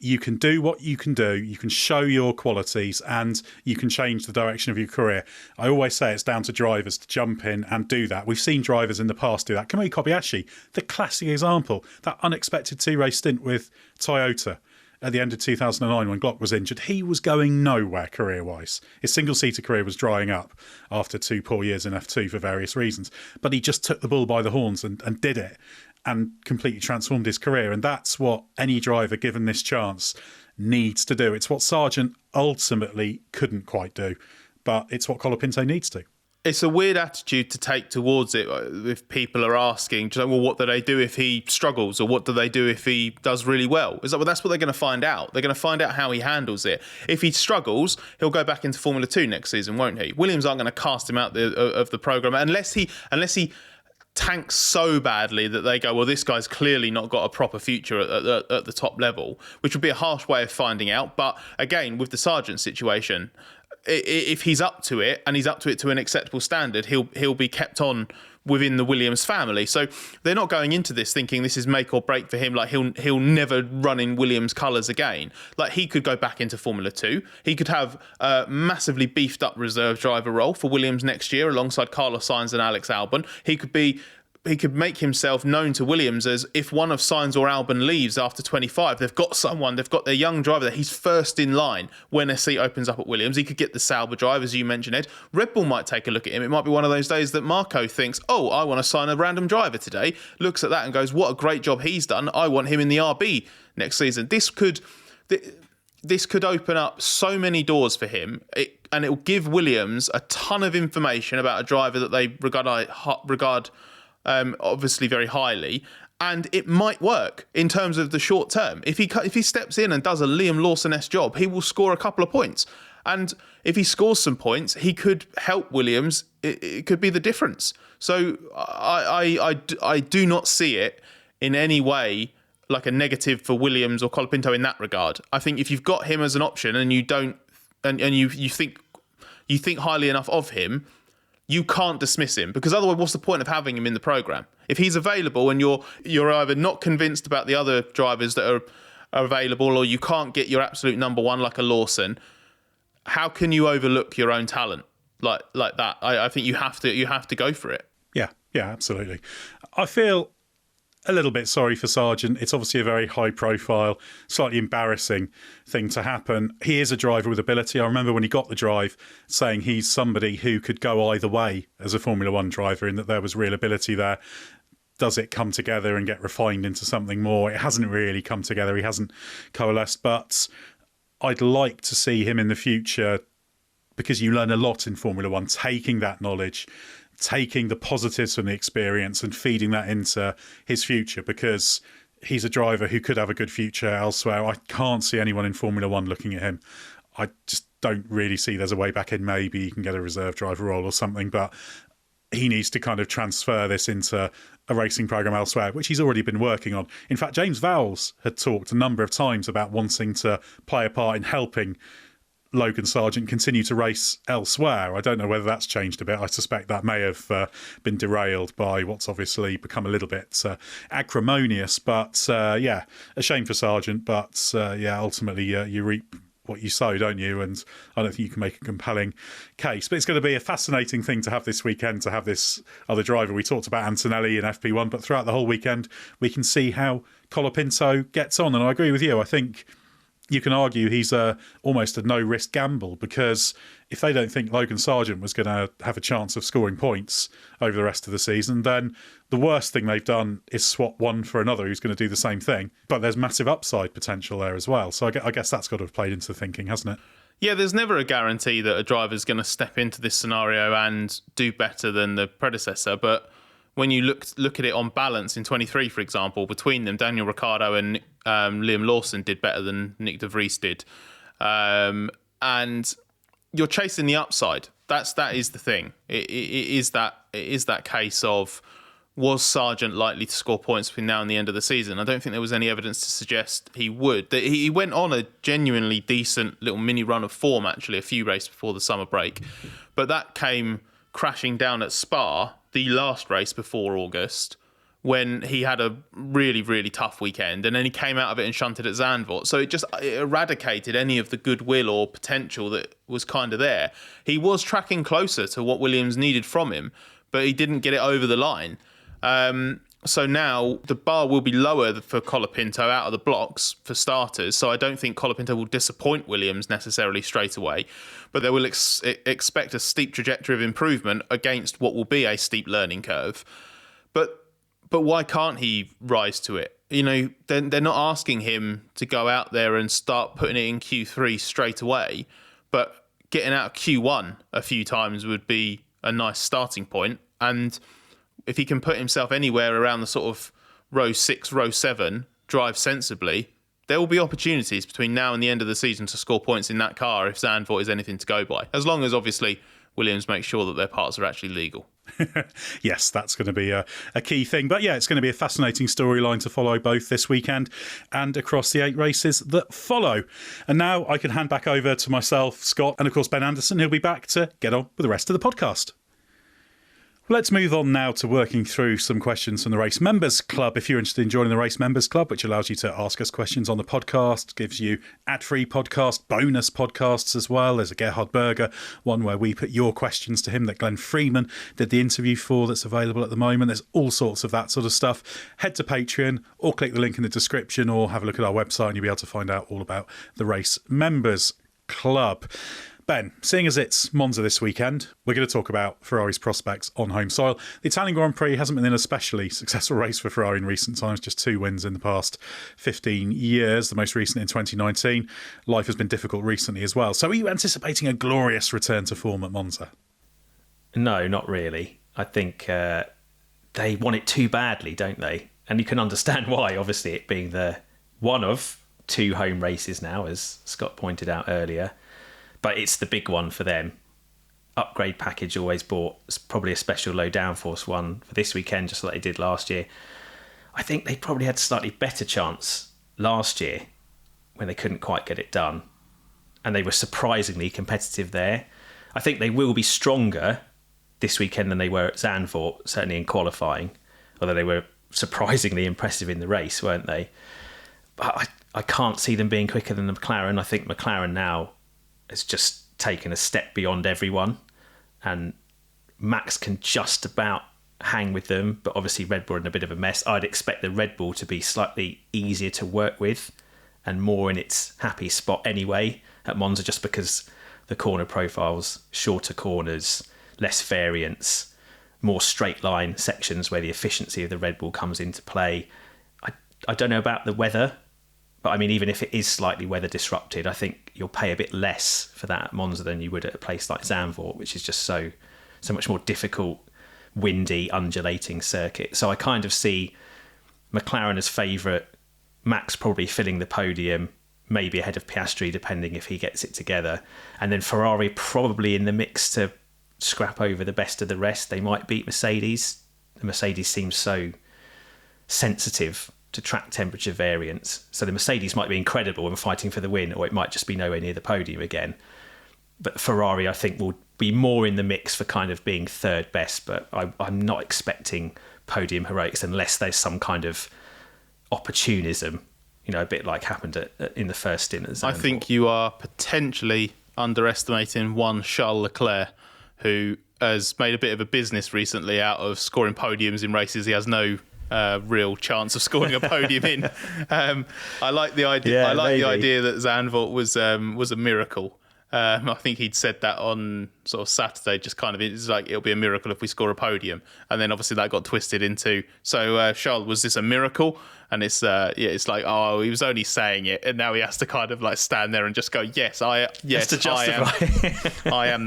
you can do what you can do, you can show your qualities, and you can change the direction of your career. I always say it's down to drivers to jump in and do that. We've seen drivers in the past do that. Kamui Kobayashi, the classic example, that unexpected two-race stint with Toyota at the end of 2009 when Glock was injured. He was going nowhere career-wise. His single-seater career was drying up after 2 poor years in F2 for various reasons. But he just took the bull by the horns and did it, and completely transformed his career. And that's what any driver given this chance needs to do. It's what Sargeant ultimately couldn't quite do, but it's what Colapinto needs to. It's a weird attitude to take towards it if people are asking, well, what do they do if he struggles, or what do they do if he does really well? It's like, well, that's what they're going to find out. They're going to find out how he handles it. If he struggles, he'll go back into Formula 2 next season, won't he? Williams aren't going to cast him out of the programme unless he tanks so badly that they go, well, this guy's clearly not got a proper future at the top level, which would be a harsh way of finding out. But again, with the Sargeant situation, if he's up to it, and he's up to it to an acceptable standard, he'll be kept on within the Williams family. So they're not going into this thinking this is make or break for him. Like he'll never run in Williams colours again. Like he could go back into Formula 2. He could have a massively beefed up reserve driver role for Williams next year alongside Carlos Sainz and Alex Albon. He could make himself known to Williams as, if one of Sainz or Albon leaves after 25, they've got their young driver there. He's first in line when a seat opens up at Williams. He could get the Sauber drive, as you mentioned, Ed. Red Bull might take a look at him. It might be one of those days that Marco thinks, oh, I want to sign a random driver today, looks at that and goes, what a great job he's done. I want him in the RB next season. This could open up so many doors for him, and it will give Williams a ton of information about a driver that they regard obviously very highly, and it might work in terms of the short term. If he steps in and does a Liam Lawson-esque job, he will score a couple of points, and if he scores some points, he could help Williams. It could be the difference. So I do not see it in any way like a negative for Williams or Colapinto in that regard. I think if you've got him as an option and you don't and you think highly enough of him, you can't dismiss him, because otherwise what's the point of having him in the programme? If he's available and you're either not convinced about the other drivers that are available, or you can't get your absolute number one like a Lawson, how can you overlook your own talent like that? I think you have to go for it. Yeah, absolutely. I feel a little bit sorry for Sargeant. It's obviously a very high profile, slightly embarrassing thing to happen. He is a driver with ability. I remember when he got the drive saying he's somebody who could go either way as a Formula One driver, in that there was real ability there. Does it come together and get refined into something more? It hasn't really come together. He hasn't coalesced, but I'd like to see him in the future, because you learn a lot in Formula One, taking that knowledge, taking the positives from the experience and feeding that into his future, because he's a driver who could have a good future elsewhere. I can't see anyone in Formula One looking at him. I just don't really see there's a way back in. Maybe he can get a reserve driver role or something, but he needs to kind of transfer this into a racing programme elsewhere, which he's already been working on. In fact, James Vowles had talked a number of times about wanting to play a part in helping Logan Sargeant continue to race elsewhere. I don't know whether that's changed a bit. I suspect that may have been derailed by what's obviously become a little bit acrimonious. But a shame for Sargeant. But ultimately you reap what you sow, don't you? And I don't think you can make a compelling case. But it's going to be a fascinating thing to have this weekend, to have this other driver. We talked about Antonelli in FP1, but throughout the whole weekend, we can see how Colapinto gets on. And I agree with you. I think you can argue he's almost a no-risk gamble, because if they don't think Logan Sargeant was going to have a chance of scoring points over the rest of the season, then the worst thing they've done is swap one for another who's going to do the same thing. But there's massive upside potential there as well. So I guess that's got to have played into the thinking, hasn't it? Yeah, there's never a guarantee that a driver's going to step into this scenario and do better than the predecessor. But when you look at it on balance in 23, for example, between them, Daniel Ricciardo and Liam Lawson did better than Nick de Vries did. And you're chasing the upside. That is the thing. It is that case of, was Sargeant likely to score points between now and the end of the season? I don't think there was any evidence to suggest he would. He went on a genuinely decent little mini run of form, actually, a few races before the summer break. But that came crashing down at Spa, the last race before August, when he had a really, really tough weekend, and then he came out of it and shunted at Zandvoort. So it eradicated any of the goodwill or potential that was kind of there. He was tracking closer to what Williams needed from him, but he didn't get it over the line. So now the bar will be lower for Colapinto out of the blocks, for starters. So I don't think Colapinto will disappoint Williams necessarily straight away, but they will expect a steep trajectory of improvement against what will be a steep learning curve. But why can't he rise to it? You know, they're not asking him to go out there and start putting it in Q3 straight away, but getting out of Q1 a few times would be a nice starting point. And if he can put himself anywhere around the sort of row 6, row 7, drive sensibly, there will be opportunities between now and the end of the season to score points in that car if Zandvoort is anything to go by. As long as, obviously, Williams makes sure that their parts are actually legal. Yes, that's going to be a key thing. But yeah, it's going to be a fascinating storyline to follow both this weekend and across the 8 races that follow. And now I can hand back over to myself, Scott, and of course Ben Anderson, who'll be back to get on with the rest of the podcast. Let's move on now to working through some questions from the Race Members Club. If you're interested in joining the Race Members Club, which allows you to ask us questions on the podcast, gives you ad-free podcast, bonus podcasts as well. There's a Gerhard Berger one where we put your questions to him that Glenn Freeman did the interview for, that's available at the moment. There's all sorts of that sort of stuff. Head to Patreon or click the link in the description or have a look at our website and you'll be able to find out all about the Race Members Club. Ben, seeing as it's Monza this weekend, we're going to talk about Ferrari's prospects on home soil. The Italian Grand Prix hasn't been an especially successful race for Ferrari in recent times, just 2 wins in the past 15 years, the most recent in 2019. Life has been difficult recently as well. So are you anticipating a glorious return to form at Monza? No, not really. I think they want it too badly, don't they? And you can understand why, obviously, it being the one of 2 home races now, as Scott pointed out earlier. But it's the big one for them. Upgrade package always bought. It's probably a special low downforce one for this weekend, just like they did last year. I think they probably had a slightly better chance last year when they couldn't quite get it done. And they were surprisingly competitive there. I think they will be stronger this weekend than they were at Zandvoort, certainly in qualifying. Although they were surprisingly impressive in the race, weren't they? But I can't see them being quicker than the McLaren. I think McLaren now has just taken a step beyond everyone, and Max can just about hang with them, but obviously Red Bull are in a bit of a mess. I'd expect the Red Bull to be slightly easier to work with and more in its happy spot anyway at Monza, just because the corner profiles, shorter corners, less variance, more straight line sections where the efficiency of the Red Bull comes into play. I don't know about the weather, but I mean, even if it is slightly weather disrupted, I think you'll pay a bit less for that at Monza than you would at a place like Zandvoort, which is just so much more difficult, windy, undulating circuit. So I kind of see McLaren as favourite, Max probably filling the podium, maybe ahead of Piastri, depending if he gets it together. And then Ferrari probably in the mix to scrap over the best of the rest. They might beat Mercedes. The Mercedes seems so sensitive to track temperature variance. So the Mercedes might be incredible and fighting for the win, or it might just be nowhere near the podium again. But Ferrari, I think, will be more in the mix for kind of being third best, but I'm not expecting podium heroics unless there's some kind of opportunism, a bit like happened in the first stint at Zandvoort. I think you are potentially underestimating one Charles Leclerc, who has made a bit of a business recently out of scoring podiums in races he has no real chance of scoring a podium in. I like the idea. Yeah, I like maybe. the idea that Zandvoort was a miracle. I think he'd said that on sort of Saturday, just kind of, it's like, it'll be a miracle if we score a podium. And then obviously that got twisted into, so Charles, was this a miracle? And it's like, oh, he was only saying it. And now he has to kind of like stand there and just go, yes, I am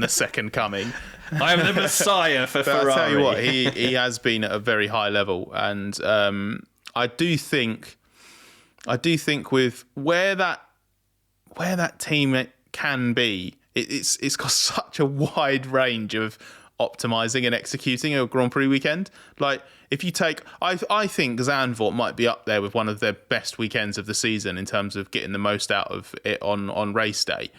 the second coming. I am the Messiah for Ferrari. I'll tell you what, he has been at a very high level. And I do think with where that team can be, it's got such a wide range of optimizing and executing a Grand Prix weekend. Like, if you take, I think Zandvoort might be up there with one of their best weekends of the season in terms of getting the most out of it on race day.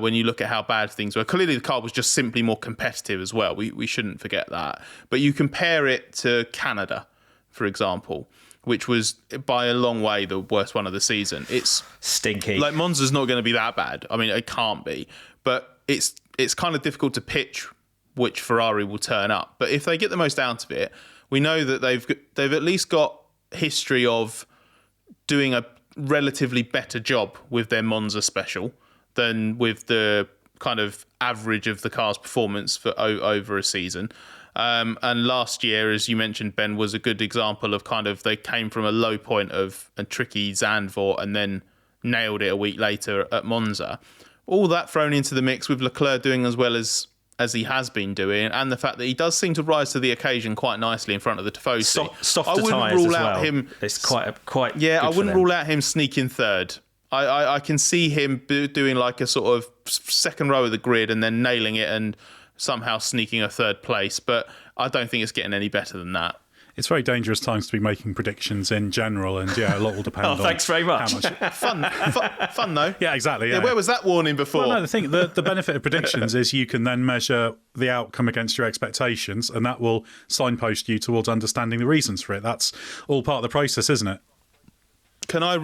When you look at how bad things were, clearly the car was just simply more competitive as well. We shouldn't forget that. But you compare it to Canada, for example, which was by a long way the worst one of the season. It's stinky. Like, Monza's not going to be that bad. I mean, it can't be. But it's kind of difficult to pitch which Ferrari will turn up. But if they get the most out of it, we know that they've at least got history of doing a relatively better job with their Monza special than with the kind of average of the car's performance for over a season. And last year, as you mentioned, Ben, was a good example of kind of, they came from a low point of a tricky Zandvoort and then nailed it a week later at Monza. All that thrown into the mix with Leclerc doing as well as as he has been doing, and the fact that he does seem to rise to the occasion quite nicely in front of the Tifosi. Softer tyres as well. It's quite. Yeah, I wouldn't rule rule out him sneaking third. I can see him doing like a sort of second row of the grid and then nailing it and somehow sneaking a third place. But I don't think it's getting any better than that. It's very dangerous times to be making predictions in general, and a lot will depend on. Thanks very much. Fun though. Yeah, exactly. Yeah. Where was that warning before? Well, no, the benefit of predictions is you can then measure the outcome against your expectations, and that will signpost you towards understanding the reasons for it. That's all part of the process, isn't it? Can I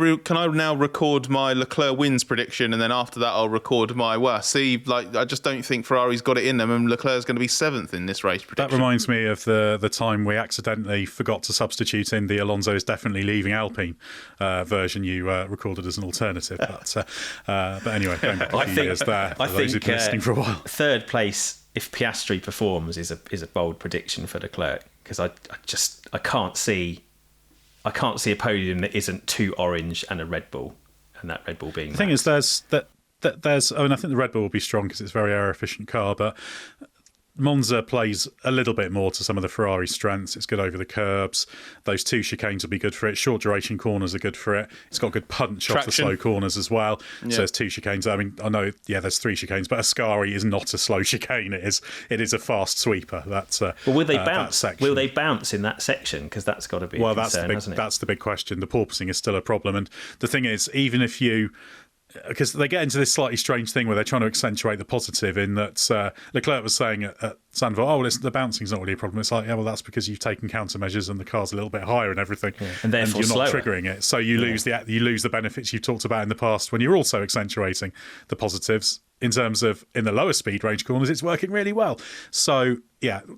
now record my Leclerc wins prediction, and then after that I'll record my I just don't think Ferrari's got it in them, and Leclerc's going to be 7th in this race prediction. That reminds me of the time we accidentally forgot to substitute in the Alonso is definitely leaving Alpine version you recorded as an alternative. But anyway, going back a few years there, for those who've been listening for a while. Third place, if Piastri performs, is a bold prediction for Leclerc, because I can't see a podium that isn't 2 orange and a Red Bull, and that Red Bull being the thing is, there's I think the Red Bull will be strong because it's a very air efficient car, but Monza plays a little bit more to some of the Ferrari strengths. It's good over the curbs. Those 2 chicanes will be good for it. Short duration corners are good for it. It's got good punch off the slow corners as well. Yeah. So there's 2 chicanes. I mean, I know, there's 3 chicanes, but Ascari is not a slow chicane. It is a fast sweeper. That's will they bounce? Will they bounce in that section? Because that's got to be a concern, hasn't it? That's the big question. The porpoising is still a problem, and the thing is, even if you. Because they get into this slightly strange thing where they're trying to accentuate the positive in that Leclerc was saying at Zandvoort, the bouncing's not really a problem. It's like, that's because you've taken countermeasures and the car's a little bit higher and everything, and therefore you're not slower. Triggering it. So you lose the benefits you've talked about in the past when you're also accentuating the positives. In terms of in the lower speed range corners, it's working really well. So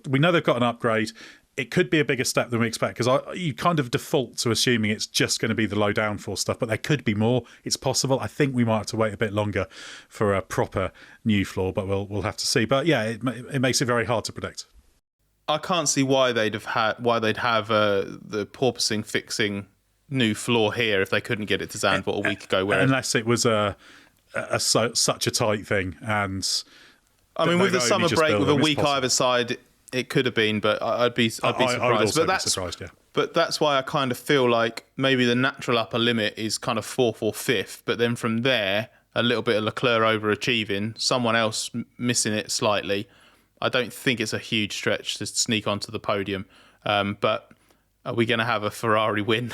we know they've got an upgrade. It could be a bigger step than we expect, because you kind of default to assuming it's just going to be the low downforce stuff, but there could be more. It's possible. I think we might have to wait a bit longer for a proper new floor, but we'll have to see. But it makes it very hard to predict. I can't see why they'd have the porpoising fixing new floor here if they couldn't get it to Zandvoort a week ago. Unless it was such a tight thing, and I mean, with the summer break with a week either side. It could have been, but I'd be surprised. I would also be surprised, yeah. But that's why I kind of feel like maybe the natural upper limit is kind of 4th or 5th, but then from there, a little bit of Leclerc overachieving, someone else missing it slightly. I don't think it's a huge stretch to sneak onto the podium. But are we going to have a Ferrari win?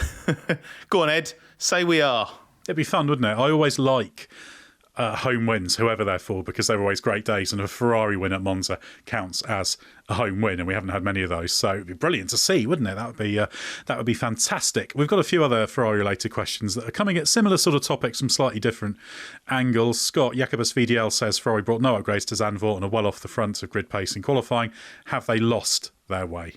Go on, Ed. Say we are. It'd be fun, wouldn't it? I always like home wins, whoever they're for, because they're always great days, and a Ferrari win at Monza counts as a home win, and we haven't had many of those, so it'd be brilliant to see, wouldn't it? That would be fantastic. We've got a few other Ferrari related questions that are coming at similar sort of topics from slightly different angles. Scott Jacobus VDL says Ferrari brought no upgrades to Zandvoort and are well off the front of grid pace in qualifying. Have they lost their way?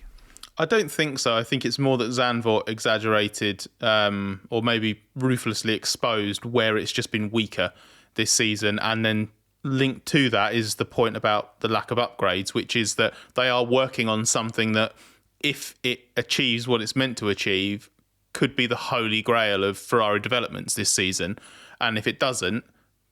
I don't think so. I think it's more that Zandvoort exaggerated or maybe ruthlessly exposed where it's just been weaker this season, and then linked to that is the point about the lack of upgrades, which is that they are working on something that, if it achieves what it's meant to achieve, could be the holy grail of Ferrari developments this season. And if it doesn't,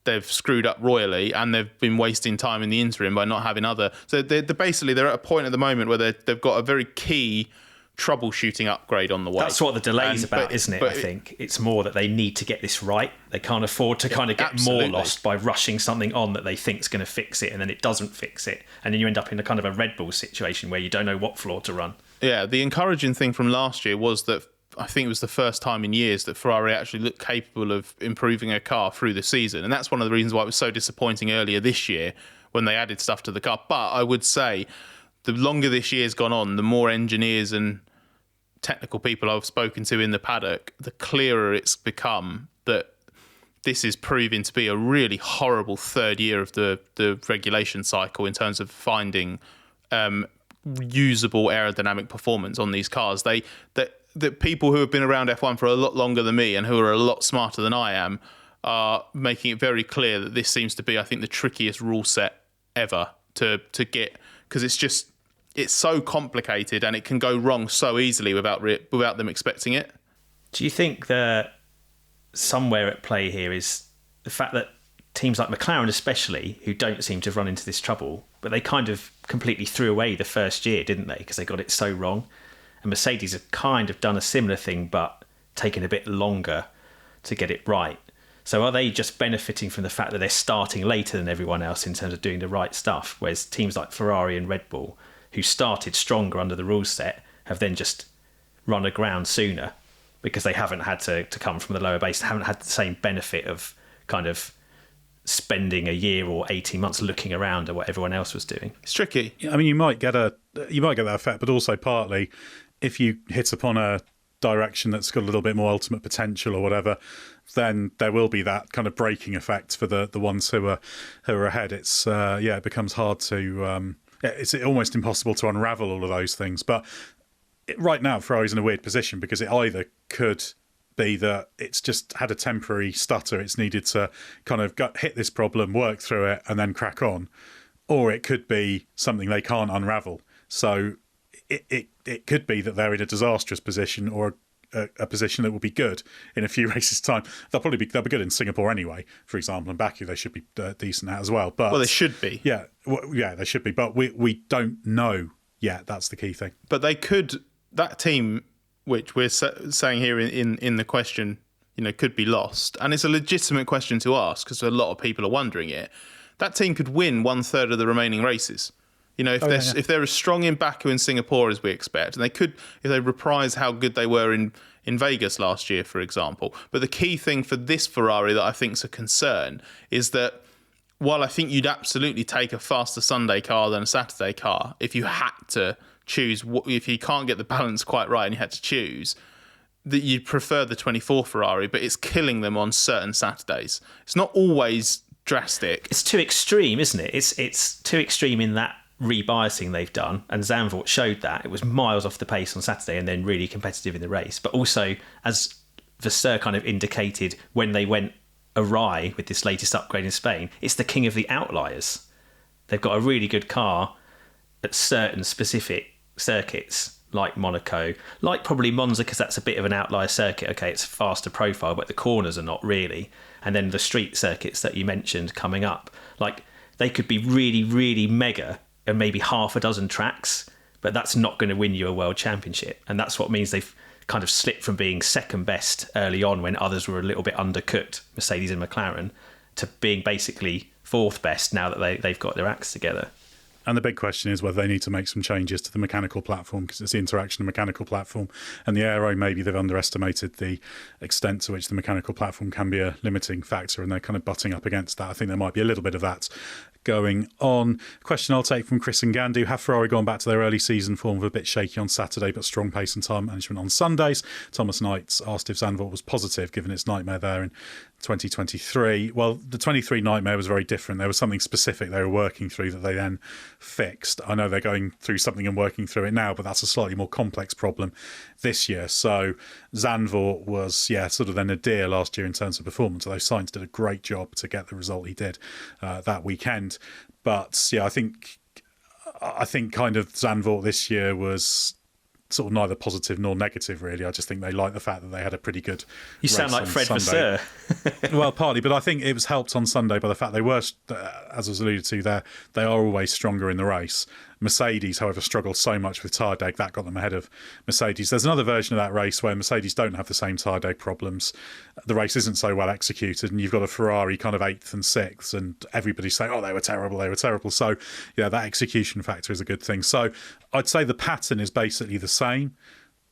they've screwed up royally, and they've been wasting time in the interim by not having other. So they're at a point at the moment where they've got a very key troubleshooting upgrade on the way. That's what the delay's about, isn't it? I think it's more that they need to get this right. They can't afford to kind of get more lost by rushing something on that they think is going to fix it, and then it doesn't fix it, and then you end up in a kind of a Red Bull situation where you don't know what floor to run. Yeah, the encouraging thing from last year was that I think it was the first time in years that Ferrari actually looked capable of improving a car through the season, and that's one of the reasons why it was so disappointing earlier this year when they added stuff to the car. But I would say the longer this year's gone on, the more engineers and technical people I've spoken to in the paddock, the clearer it's become that this is proving to be a really horrible third year of the regulation cycle in terms of finding usable aerodynamic performance on these cars. The people who have been around F1 for a lot longer than me and who are a lot smarter than I am are making it very clear that this seems to be, I think, the trickiest rule set ever to get, because it's so complicated and it can go wrong so easily without them expecting it. Do you think that somewhere at play here is the fact that teams like McLaren especially, who don't seem to have run into this trouble, but they kind of completely threw away the first year, didn't they? Because they got it so wrong. And Mercedes have kind of done a similar thing, but taken a bit longer to get it right. So are they just benefiting from the fact that they're starting later than everyone else in terms of doing the right stuff? Whereas teams like Ferrari and Red Bull, who started stronger under the rule set, have then just run aground sooner because they haven't had to come from the lower base. They haven't had the same benefit of kind of spending a year or 18 months looking around at what everyone else was doing. It's tricky. I mean, you might get that effect, but also partly if you hit upon a direction that's got a little bit more ultimate potential or whatever, then there will be that kind of braking effect for the ones who are ahead. It's it becomes hard to it's almost impossible to unravel all of those things. But right now, Ferrari's in a weird position because it either could be that it's just had a temporary stutter, it's needed to kind of hit this problem, work through it, and then crack on, or it could be something they can't unravel. So it could be that they're in a disastrous position or a position that will be good in a few races' time. They'll be good in Singapore anyway, for example, and Baku they should be decent at as well. But Well, they should be. Yeah, they should be. But we don't know yet. That's the key thing. But they could. That team, which we're saying here in the question, could be lost. And it's a legitimate question to ask because a lot of people are wondering it. That team could win 1/3 of the remaining races. If they're as strong in Baku and Singapore as we expect, and they could, if they reprise how good they were in Vegas last year, for example. But the key thing for this Ferrari that I think is a concern is that while I think you'd absolutely take a faster Sunday car than a Saturday car, if you had to choose, if you can't get the balance quite right and you had to choose, that you'd prefer the 24 Ferrari, but it's killing them on certain Saturdays. It's not always drastic. It's too extreme, isn't it? It's too extreme in that rebiasing they've done, and Zandvoort showed that. It was miles off the pace on Saturday and then really competitive in the race. But also, as Vasseur kind of indicated when they went awry with this latest upgrade in Spain, it's the king of the outliers. They've got a really good car at certain specific circuits like Monaco, like probably Monza, because that's a bit of an outlier circuit. Okay, it's faster profile, but the corners are not really. And then the street circuits that you mentioned coming up, like they could be really, really mega and maybe half a dozen tracks, but that's not going to win you a world championship. And that's what means they've kind of slipped from being second best early on when others were a little bit undercooked, Mercedes and McLaren, to being basically fourth best now that they've got their acts together. And the big question is whether they need to make some changes to the mechanical platform, because it's the interaction of the mechanical platform and the aero. Maybe they've underestimated the extent to which the mechanical platform can be a limiting factor, and they're kind of butting up against that. I think there might be a little bit of that going on. Question I'll take from Chris and Gandu. Have Ferrari gone back to their early season form of a bit shaky on Saturday, but strong pace and time management on Sundays? Thomas Knight asked if Zandvoort was positive, given its nightmare there in 2023. Well, the 23 nightmare was very different. There was something specific they were working through that they then fixed. I know they're going through something and working through it now, but that's a slightly more complex problem this year. So Zandvoort was, sort of their nadir last year in terms of performance. Although Sainz did a great job to get the result he did that weekend. But I think kind of Zandvoort this year was sort of neither positive nor negative, really. I just think they like the fact that they had a pretty good You sound like Fred Vasseur. Well, partly, but I think it was helped on Sunday by the fact they were, as was alluded to there, they are always stronger in the race. Mercedes, however, struggled so much with tyre deg, that got them ahead of Mercedes. There's another version of that race where Mercedes don't have the same tyre deg problems. The race isn't so well executed, and you've got a Ferrari kind of 8th and 6th, and everybody's saying, they were terrible. So, that execution factor is a good thing. So I'd say the pattern is basically the same,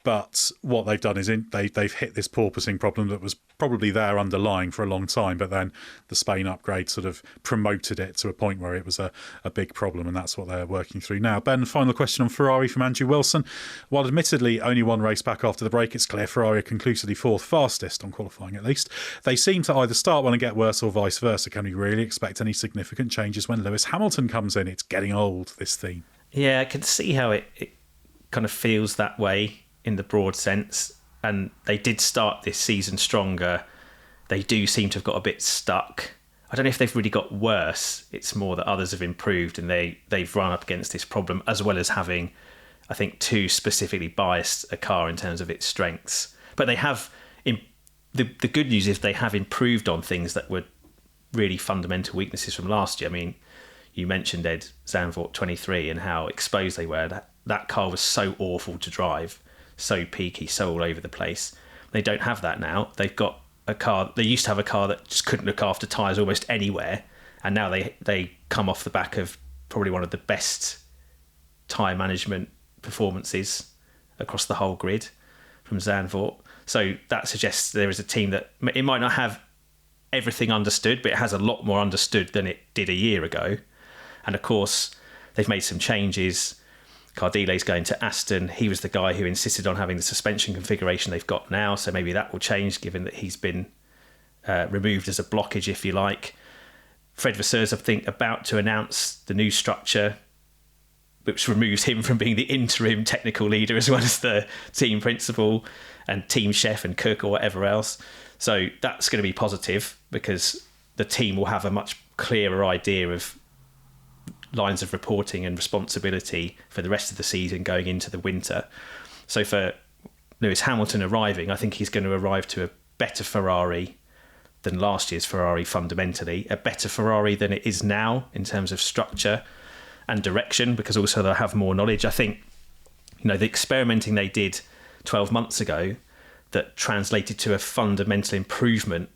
but what they've done is they've hit this porpoising problem that was probably there underlying for a long time, but then the Spain upgrade sort of promoted it to a point where it was a big problem, and that's what they're working through now. Ben, final question on Ferrari from Andrew Wilson. While admittedly only one race back after the break, it's clear Ferrari are conclusively fourth fastest, on qualifying at least. They seem to either start well and get worse or vice versa. Can we really expect any significant changes when Lewis Hamilton comes in? It's getting old, this theme. Yeah, I can see how it kind of feels that way in the broad sense, and they did start this season stronger. They do seem to have got a bit stuck. I don't know if they've really got worse. It's more that others have improved, and they've run up against this problem, as well as having, I think, too specifically biased a car in terms of its strengths. But they have, the good news is they have improved on things that were really fundamental weaknesses from last year. I mean, you mentioned Edd Zandvoort 23 and how exposed they were. That car was so awful to drive, so peaky, so all over the place. They don't have that now. They've got a car. They used to have a car that just couldn't look after tyres almost anywhere, and now they come off the back of probably one of the best tyre management performances across the whole grid from Zandvoort. So that suggests there is a team that it might not have everything understood, but it has a lot more understood than it did a year ago. And of course, they've made some changes. Cardile's going to Aston. He was the guy who insisted on having the suspension configuration they've got now, so maybe that will change given that he's been removed as a blockage, if you like. Fred Vasseur's, I think, about to announce the new structure, which removes him from being the interim technical leader as well as the team principal and team chef and cook or whatever else. So that's going to be positive because the team will have a much clearer idea of lines of reporting and responsibility for the rest of the season going into the winter. So for Lewis Hamilton arriving, I think he's going to arrive to a better Ferrari than last year's Ferrari fundamentally, a better Ferrari than it is now in terms of structure and direction, because also they'll have more knowledge. I think, the experimenting they did 12 months ago that translated to a fundamental improvement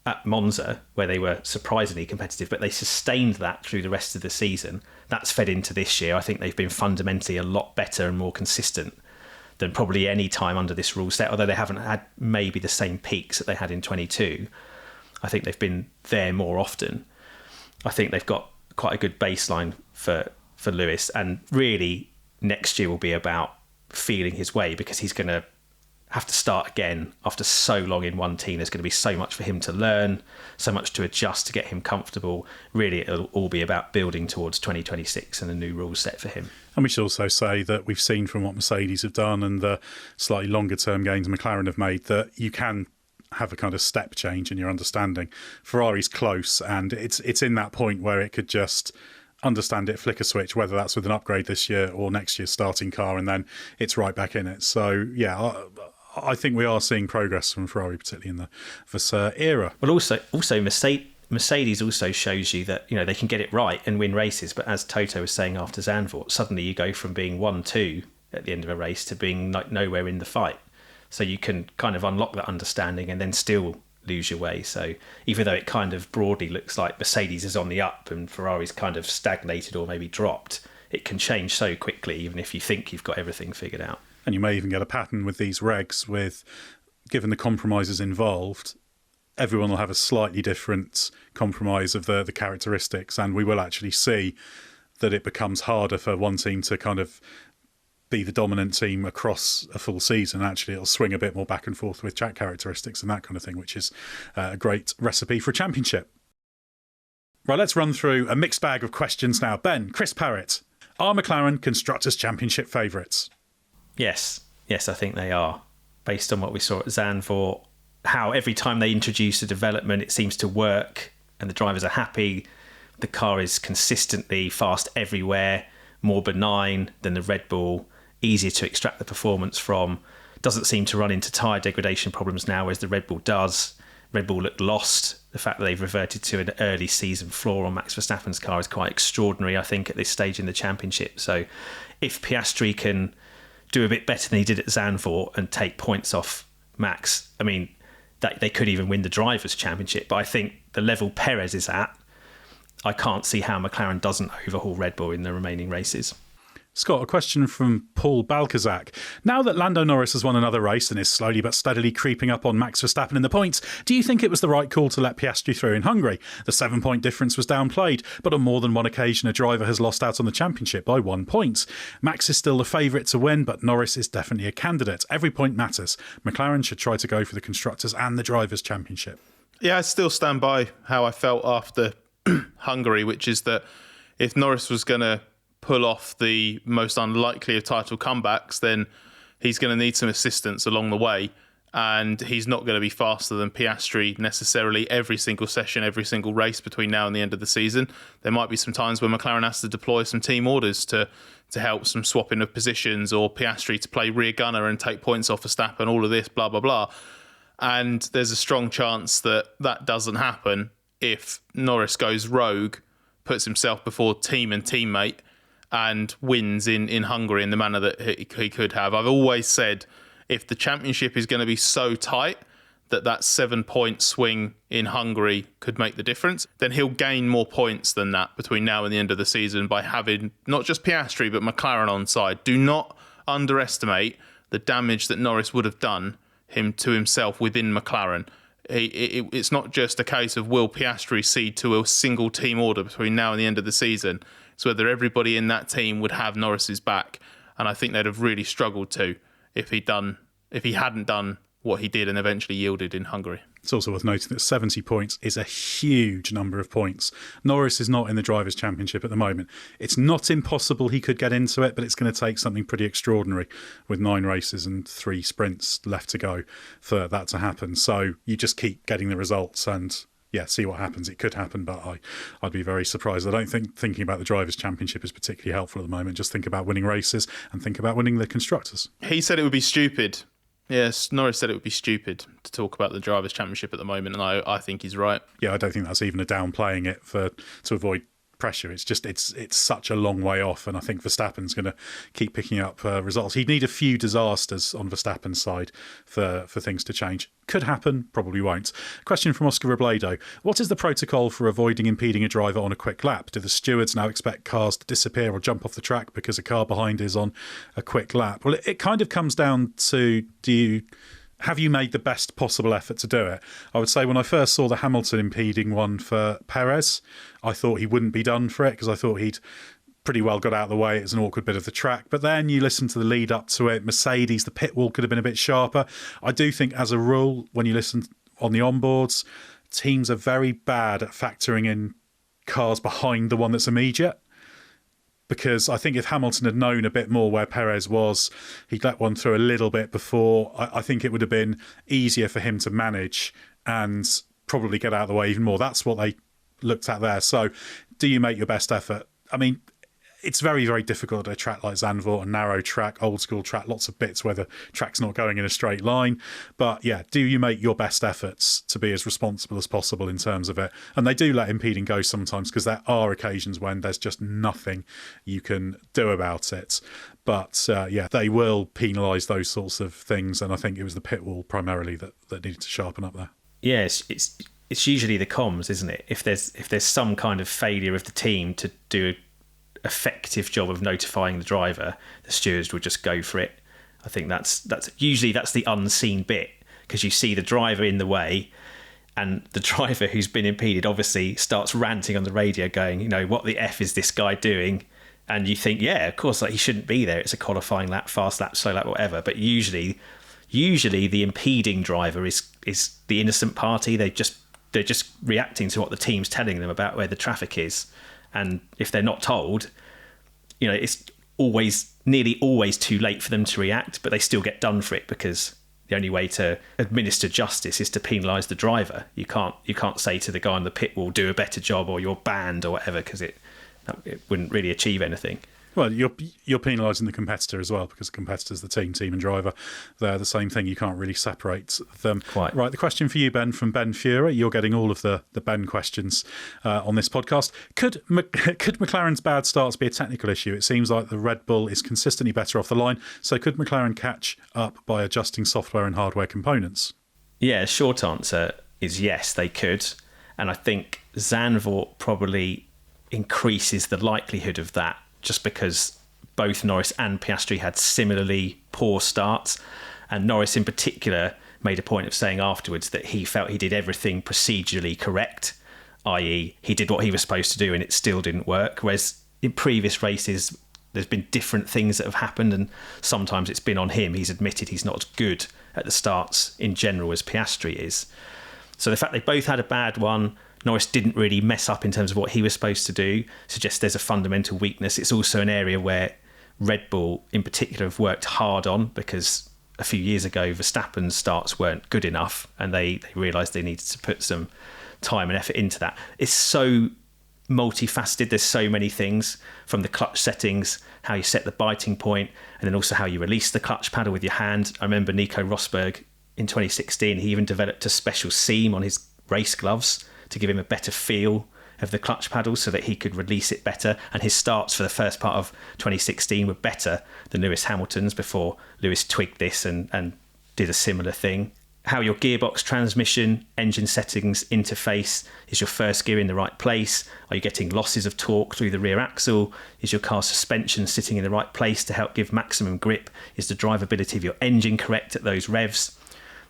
at Monza, where they were surprisingly competitive, but they sustained that through the rest of the season. That's fed into this year. I think they've been fundamentally a lot better and more consistent than probably any time under this rule set, although they haven't had maybe the same peaks that they had in 22. I think they've been there more often. I think they've got quite a good baseline for Lewis, and really next year will be about feeling his way, because he's going to have to start again after so long in one team. There's going to be so much for him to learn, so much to adjust to get him comfortable. Really, it'll all be about building towards 2026 and a new rule set for him. And we should also say that we've seen from what Mercedes have done and the slightly longer term gains McLaren have made that you can have a kind of step change in your understanding. Ferrari's close, and it's in that point where it could just understand it, flick a switch, whether that's with an upgrade this year or next year's starting car, and then it's right back in it. So yeah, I think we are seeing progress from Ferrari, particularly in the Vasseur era. Well, also Mercedes also shows you that they can get it right and win races. But as Toto was saying after Zandvoort, suddenly you go from being 1-2 at the end of a race to being nowhere in the fight. So you can kind of unlock that understanding and then still lose your way. So even though it kind of broadly looks like Mercedes is on the up and Ferrari's kind of stagnated or maybe dropped, it can change so quickly, even if you think you've got everything figured out. And you may even get a pattern with these regs with, given the compromises involved, everyone will have a slightly different compromise of the characteristics, and we will actually see that it becomes harder for one team to kind of be the dominant team across a full season. Actually, it'll swing a bit more back and forth with track characteristics and that kind of thing, which is a great recipe for a championship. Right, let's run through a mixed bag of questions now. Ben, Chris Parrott, are McLaren Constructors' Championship favourites? Yes, I think they are. Based on what we saw at Zandvoort, how every time they introduce a development, it seems to work and the drivers are happy. The car is consistently fast everywhere, more benign than the Red Bull, easier to extract the performance from, doesn't seem to run into tyre degradation problems now, whereas the Red Bull does. Red Bull looked lost. The fact that they've reverted to an early season floor on Max Verstappen's car is quite extraordinary, I think, at this stage in the championship. So if Piastri can do a bit better than he did at Zandvoort and take points off Max, I mean, that they could even win the Drivers' Championship. But I think the level Perez is at, I can't see how McLaren doesn't overhaul Red Bull in the remaining races. Scott, a question from Paul Balkazak. Now that Lando Norris has won another race and is slowly but steadily creeping up on Max Verstappen in the points, do you think it was the right call to let Piastri through in Hungary? The 7-point difference was downplayed, but on more than one occasion a driver has lost out on the championship by 1 point. Max is still the favourite to win, but Norris is definitely a candidate. Every point matters. McLaren should try to go for the Constructors' and the Drivers' Championship. Yeah, I still stand by how I felt after Hungary, which is that if Norris was going to pull off the most unlikely of title comebacks, then he's going to need some assistance along the way, and he's not going to be faster than Piastri necessarily every single session, every single race between now and the end of the season. There might be some times where McLaren has to deploy some team orders to help some swapping of positions, or Piastri to play rear gunner and take points off Verstappen, all of this, blah, blah, blah. And there's a strong chance that doesn't happen. if Norris goes rogue, puts himself before team and teammate, and wins in Hungary in the manner that he could have. I've always said, if the championship is going to be so tight that 7-point swing in Hungary could make the difference, then he'll gain more points than that between now and the end of the season by having not just Piastri but McLaren on side. Do not underestimate the damage that Norris would have done to himself within McLaren. It's not just a case of will Piastri cede to a single team order between now and the end of the season. It's whether everybody in that team would have Norris's back, and I think they'd have really struggled to if he hadn't done what he did and eventually yielded in Hungary. It's also worth noting that 70 points is a huge number of points. Norris is not in the Drivers' Championship at the moment. It's not impossible he could get into it, but it's going to take something pretty extraordinary with 9 races and 3 sprints left to go for that to happen. So you just keep getting the results and see what happens. It could happen, but I'd be very surprised. I don't think thinking about the Drivers' Championship is particularly helpful at the moment. Just think about winning races and think about winning the Constructors. He said it would be stupid. Yes, Norris said it would be stupid to talk about the Drivers' Championship at the moment, and I think he's right. Yeah, I don't think that's even a downplaying it to avoid pressure. It's just it's such a long way off, and I think Verstappen's going to keep picking up results. He'd need a few disasters on Verstappen's side for things to change. Could happen, probably won't. Question from Oscar Robledo. What is the protocol for avoiding impeding a driver on a quick lap? Do the stewards now expect cars to disappear or jump off the track because a car behind is on a quick lap? Well, it kind of comes down to have you made the best possible effort to do it? I would say when I first saw the Hamilton impeding one for Perez, I thought he wouldn't be done for it because I thought he'd pretty well got out of the way. It's an awkward bit of the track. But then you listen to the lead up to it. Mercedes, the pit wall could have been a bit sharper. I do think as a rule, when you listen on the onboards, teams are very bad at factoring in cars behind the one that's immediate. Because I think if Hamilton had known a bit more where Perez was, he'd let one through a little bit before. I think it would have been easier for him to manage and probably get out of the way even more. That's what they looked at there. So do you make your best effort? I mean, it's very, very difficult at a track like Zandvoort, a narrow track, old school track, lots of bits where the track's not going in a straight line. But yeah, do you make your best efforts to be as responsible as possible in terms of it? And they do let impeding go sometimes because there are occasions when there's just nothing you can do about it. But they will penalise those sorts of things. And I think it was the pit wall primarily that needed to sharpen up there. Yes, it's usually the comms, isn't it? If there's some kind of failure of the team to do effective job of notifying the driver, the stewards will just go for it. I think that's usually the unseen bit, because you see the driver in the way and the driver who's been impeded obviously starts ranting on the radio going, what the F is this guy doing? And you think, yeah, of course, he shouldn't be there. It's a qualifying lap, fast lap, slow lap, whatever. But usually the impeding driver is the innocent party. They're just reacting to what the team's telling them about where the traffic is. And if they're not told, it's nearly always too late for them to react, but they still get done for it because the only way to administer justice is to penalise the driver. You can't say to the guy on the pit wall, do a better job or you're banned or whatever, because it wouldn't really achieve anything. Well, you're penalising the competitor as well, because the competitor's the team and driver. They're the same thing. You can't really separate them. Quite. Right, the question for you, Ben, from Ben Fura. You're getting all of the Ben questions on this podcast. Could McLaren's bad starts be a technical issue? It seems like the Red Bull is consistently better off the line. So could McLaren catch up by adjusting software and hardware components? Yeah, short answer is yes, they could. And I think Zandvoort probably increases the likelihood of that, just because both Norris and Piastri had similarly poor starts. And Norris in particular made a point of saying afterwards that he felt he did everything procedurally correct, i.e. he did what he was supposed to do and it still didn't work. Whereas in previous races, there's been different things that have happened and sometimes it's been on him. He's admitted he's not as good at the starts in general as Piastri is. So the fact they both had a bad one, Norris didn't really mess up in terms of what he was supposed to do, suggests there's a fundamental weakness. It's also an area where Red Bull in particular have worked hard on, because a few years ago Verstappen's starts weren't good enough and they realised they needed to put some time and effort into that. It's so multifaceted. There's so many things, from the clutch settings, how you set the biting point, and then also how you release the clutch paddle with your hand. I remember Nico Rosberg in 2016, he even developed a special seam on his race gloves to give him a better feel of the clutch pedal so that he could release it better. And his starts for the first part of 2016 were better than Lewis Hamilton's before Lewis twigged this and did a similar thing. How your gearbox, transmission, engine settings interface. Is your first gear in the right place? Are you getting losses of torque through the rear axle? Is your car's suspension sitting in the right place to help give maximum grip? Is the drivability of your engine correct at those revs?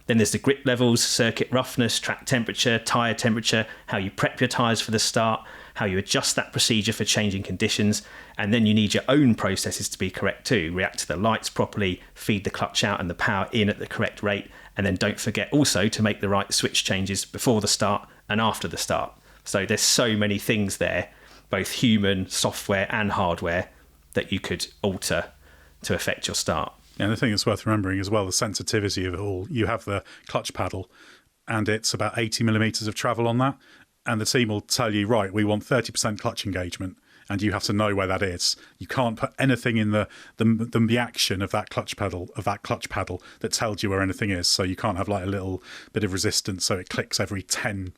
Then there's the grip levels, circuit roughness, track temperature, tyre temperature, how you prep your tyres for the start, how you adjust that procedure for changing conditions. And then you need your own processes to be correct too. React to the lights properly, feed the clutch out and the power in at the correct rate. And then don't forget also to make the right switch changes before the start and after the start. So there's so many things there, both human, software and hardware, that you could alter to affect your start. And the thing that's worth remembering as well, the sensitivity of it all. You have the clutch paddle and it's about 80 millimetres of travel on that. And the team will tell you, right, we want 30% clutch engagement. And you have to know where that is. You can't put anything in the action of that clutch pedal that tells you where anything is. So you can't have like a little bit of resistance so it clicks every 10%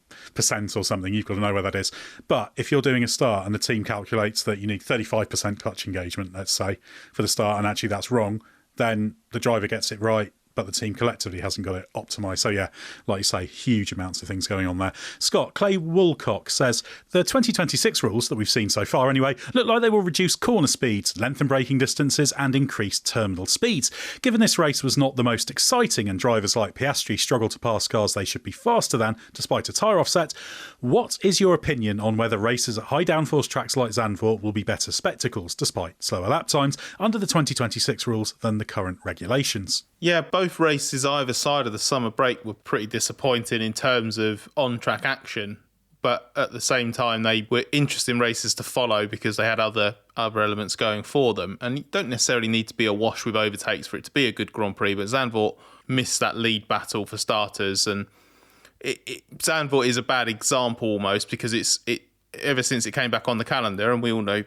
or something. You've got to know where that is. But if you're doing a start and the team calculates that you need 35% clutch engagement, let's say, for the start, and actually that's wrong, then the driver gets it right, but the team collectively hasn't got it optimised. So yeah, like you say, huge amounts of things going on there. Scott, Clay Woolcock says, the 2026 rules that we've seen so far anyway, look like they will reduce corner speeds, lengthen braking distances and increase terminal speeds. Given this race was not the most exciting and drivers like Piastri struggle to pass cars they should be faster than, despite a tyre offset, what is your opinion on whether races at high downforce tracks like Zandvoort will be better spectacles, despite slower lap times, under the 2026 rules than the current regulations? Yeah, both races either side of the summer break were pretty disappointing in terms of on-track action, but at the same time they were interesting races to follow because they had other elements going for them. And you don't necessarily need to be awash with overtakes for it to be a good Grand Prix, but Zandvoort missed that lead battle for starters, and Zandvoort is a bad example almost because it ever since it came back on the calendar, and we all know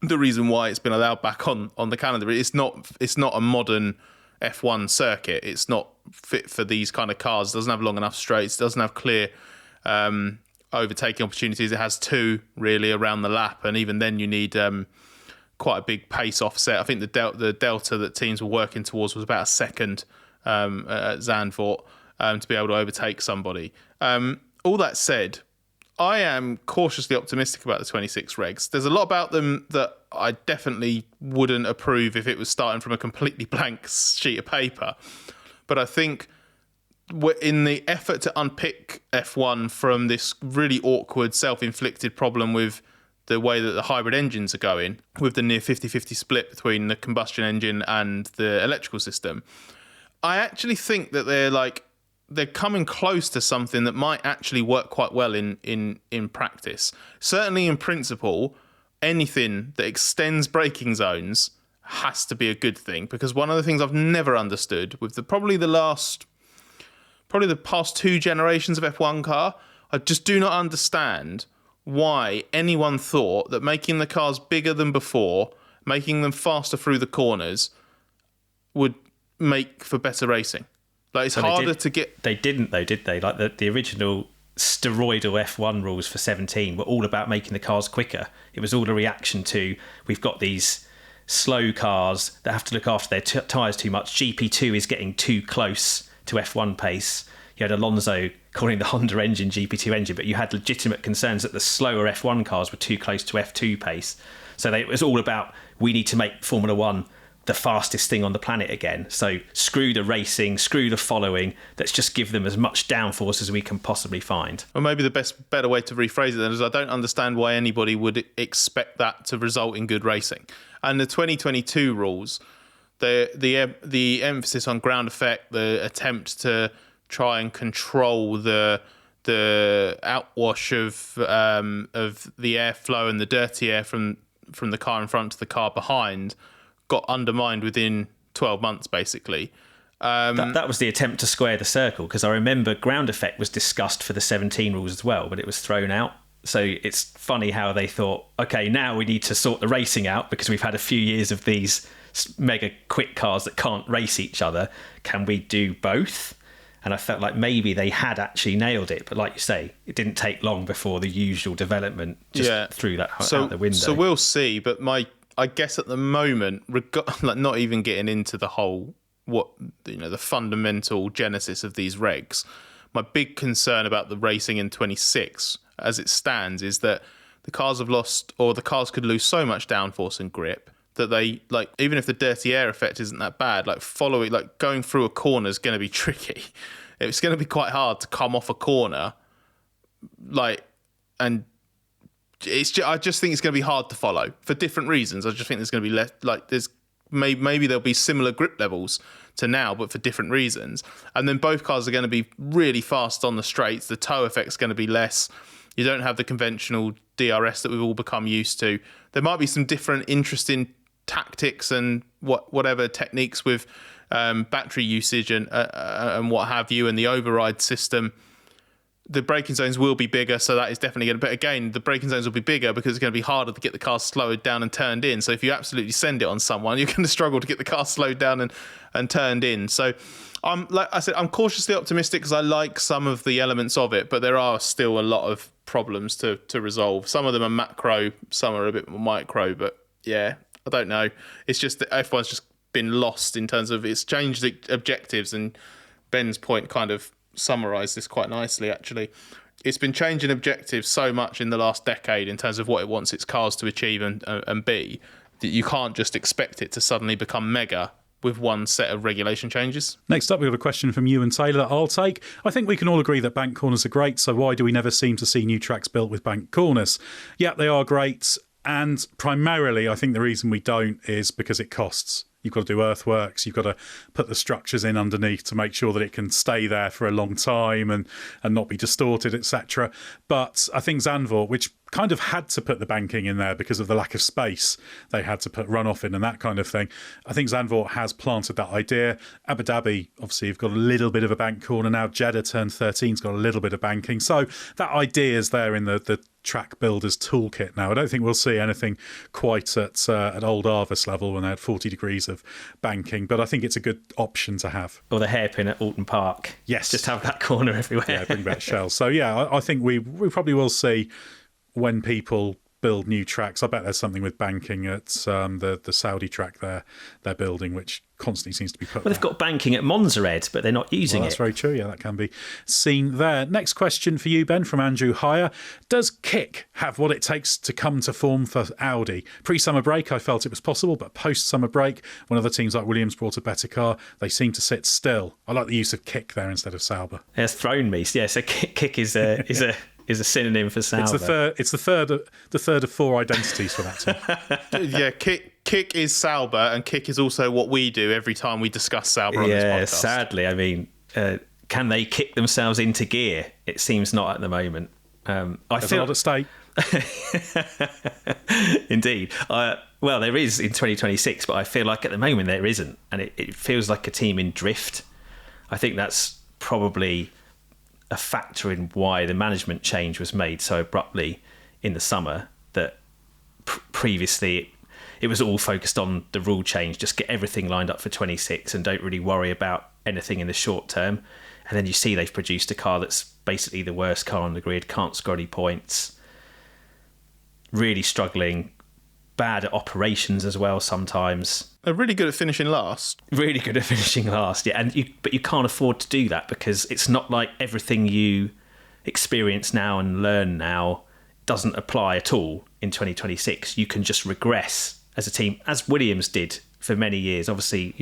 the reason why it's been allowed back on the calendar. It's not a modern F1 circuit. It's not fit for these kind of cars. It doesn't have long enough straights. It doesn't have clear overtaking opportunities. It has two really around the lap, and even then you need quite a big pace offset. I think the delta that teams were working towards was about a second at Zandvoort to be able to overtake somebody. All that said, I am cautiously optimistic about the 26 regs. There's a lot about them that I definitely wouldn't approve if it was starting from a completely blank sheet of paper. But I think in the effort to unpick F1 from this really awkward, self-inflicted problem with the way that the hybrid engines are going, with the near 50-50 split between the combustion engine and the electrical system, I actually think that they're coming close to something that might actually work quite well in practice. Certainly in principle, anything that extends braking zones has to be a good thing, because one of the things I've never understood with probably the past two generations of F1 car, I just do not understand why anyone thought that making the cars bigger than before, making them faster through the corners, would make for better racing. Like, it's harder to get... They didn't, though, did they? Like, the original steroidal F1 rules for 17 were all about making the cars quicker. It was all a reaction to, we've got these slow cars that have to look after their tyres too much. GP2 is getting too close to F1 pace. You had Alonso calling the Honda engine GP2 engine, but you had legitimate concerns that the slower F1 cars were too close to F2 pace. So it was all about, we need to make Formula One the fastest thing on the planet again. So screw the racing, screw the following. Let's just give them as much downforce as we can possibly find. Well, maybe the better way to rephrase it then is I don't understand why anybody would expect that to result in good racing. And the 2022 rules, the emphasis on ground effect, the attempt to try and control the outwash of the airflow and the dirty air from the car in front to the car behind, got undermined within 12 months, basically. That was the attempt to square the circle, because I remember ground effect was discussed for the 17 rules as well, but it was thrown out. So it's funny how they thought, okay, now we need to sort the racing out because we've had a few years of these mega quick cars that can't race each other. Can we do both? And I felt like maybe they had actually nailed it. But like you say, it didn't take long before the usual development just threw that out the window. So we'll see. But I guess at the moment, like not even getting into the whole, the fundamental genesis of these regs, my big concern about the racing in 26 as it stands is that the cars have lost, or the cars could lose so much downforce and grip that they, like, even if the dirty air effect isn't that bad, going through a corner is going to be tricky. It's going to be quite hard to come off a corner, and I just think it's going to be hard to follow for different reasons. I just think there's going to be less, maybe there'll be similar grip levels to now, but for different reasons. And then both cars are going to be really fast on the straights. The toe effect's going to be less. You don't have the conventional DRS that we've all become used to. There might be some different interesting tactics and whatever techniques with battery usage and what have you, and the override system. The braking zones will be bigger, so that is definitely going to... But again, the braking zones will be bigger because it's going to be harder to get the car slowed down and turned in. So if you absolutely send it on someone, you're going to struggle to get the car slowed down and turned in. So like I said, I'm cautiously optimistic because I like some of the elements of it, but there are still a lot of problems to resolve. Some of them are macro, some are a bit more micro, but yeah, I don't know. It's just that F1's just been lost in terms of it's changed the objectives, and Ben's point kind of summarised this quite nicely, actually. It's been changing objectives so much in the last decade in terms of what it wants its cars to achieve and be, that you can't just expect it to suddenly become mega with one set of regulation changes. Next up, we've got a question from you and Taylor that I'll take. I think we can all agree that bank corners are great, so why do we never seem to see new tracks built with bank corners? Yeah, they are great, and primarily I think the reason we don't is because it costs. You've got to do earthworks, you've got to put the structures in underneath to make sure that it can stay there for a long time and not be distorted, etc. But I think Zandvoort, which kind of had to put the banking in there because of the lack of space, they had to put runoff in and that kind of thing. I think Zandvoort has planted that idea. Abu Dhabi, obviously, you've got a little bit of a bank corner now. Jeddah Turn 13's got a little bit of banking. So that idea is there in the track builders toolkit now. I don't think we'll see anything quite at Old Arvis level when they had 40 degrees of banking, but I think it's a good option to have. Or the hairpin at Alton Park. Yes. Just have that corner everywhere. Yeah, bring back shells. So yeah, I think we probably will see when people build new tracks. I bet there's something with banking at the Saudi track they're building, which constantly seems to be put. Well, they've got banking at Monza, Edd, but they're not using that's very true. Yeah, that can be seen there. Next question for you, Ben, from Andrew Heyer. Does Kick have what it takes to come to form for Audi? Pre-summer break, I felt it was possible, but post-summer break, when other teams like Williams brought a better car, they seem to sit still. I like the use of Kick there instead of Sauber. It's thrown me. Yeah, so Kick is a synonym for Sauber. It's the third of four identities for that team. Yeah, Kick is Sauber, and Kick is also what we do every time we discuss Sauber on this podcast. Yeah, sadly, I mean, can they kick themselves into gear? It seems not at the moment. There's a lot at stake. Indeed. Well, there is in 2026, but I feel like at the moment there isn't, and it feels like a team in drift. I think that's probably a factor in why the management change was made so abruptly in the summer, that previously it was all focused on the rule change, just get everything lined up for 26 and don't really worry about anything in the short term. And then you see they've produced a car that's basically the worst car on the grid, can't score any points, really struggling, bad at operations as well sometimes. They're really good at finishing last. Really good at finishing last, yeah. But you can't afford to do that, because it's not like everything you experience now and learn now doesn't apply at all in 2026. You can just regress as a team, as Williams did for many years. Obviously,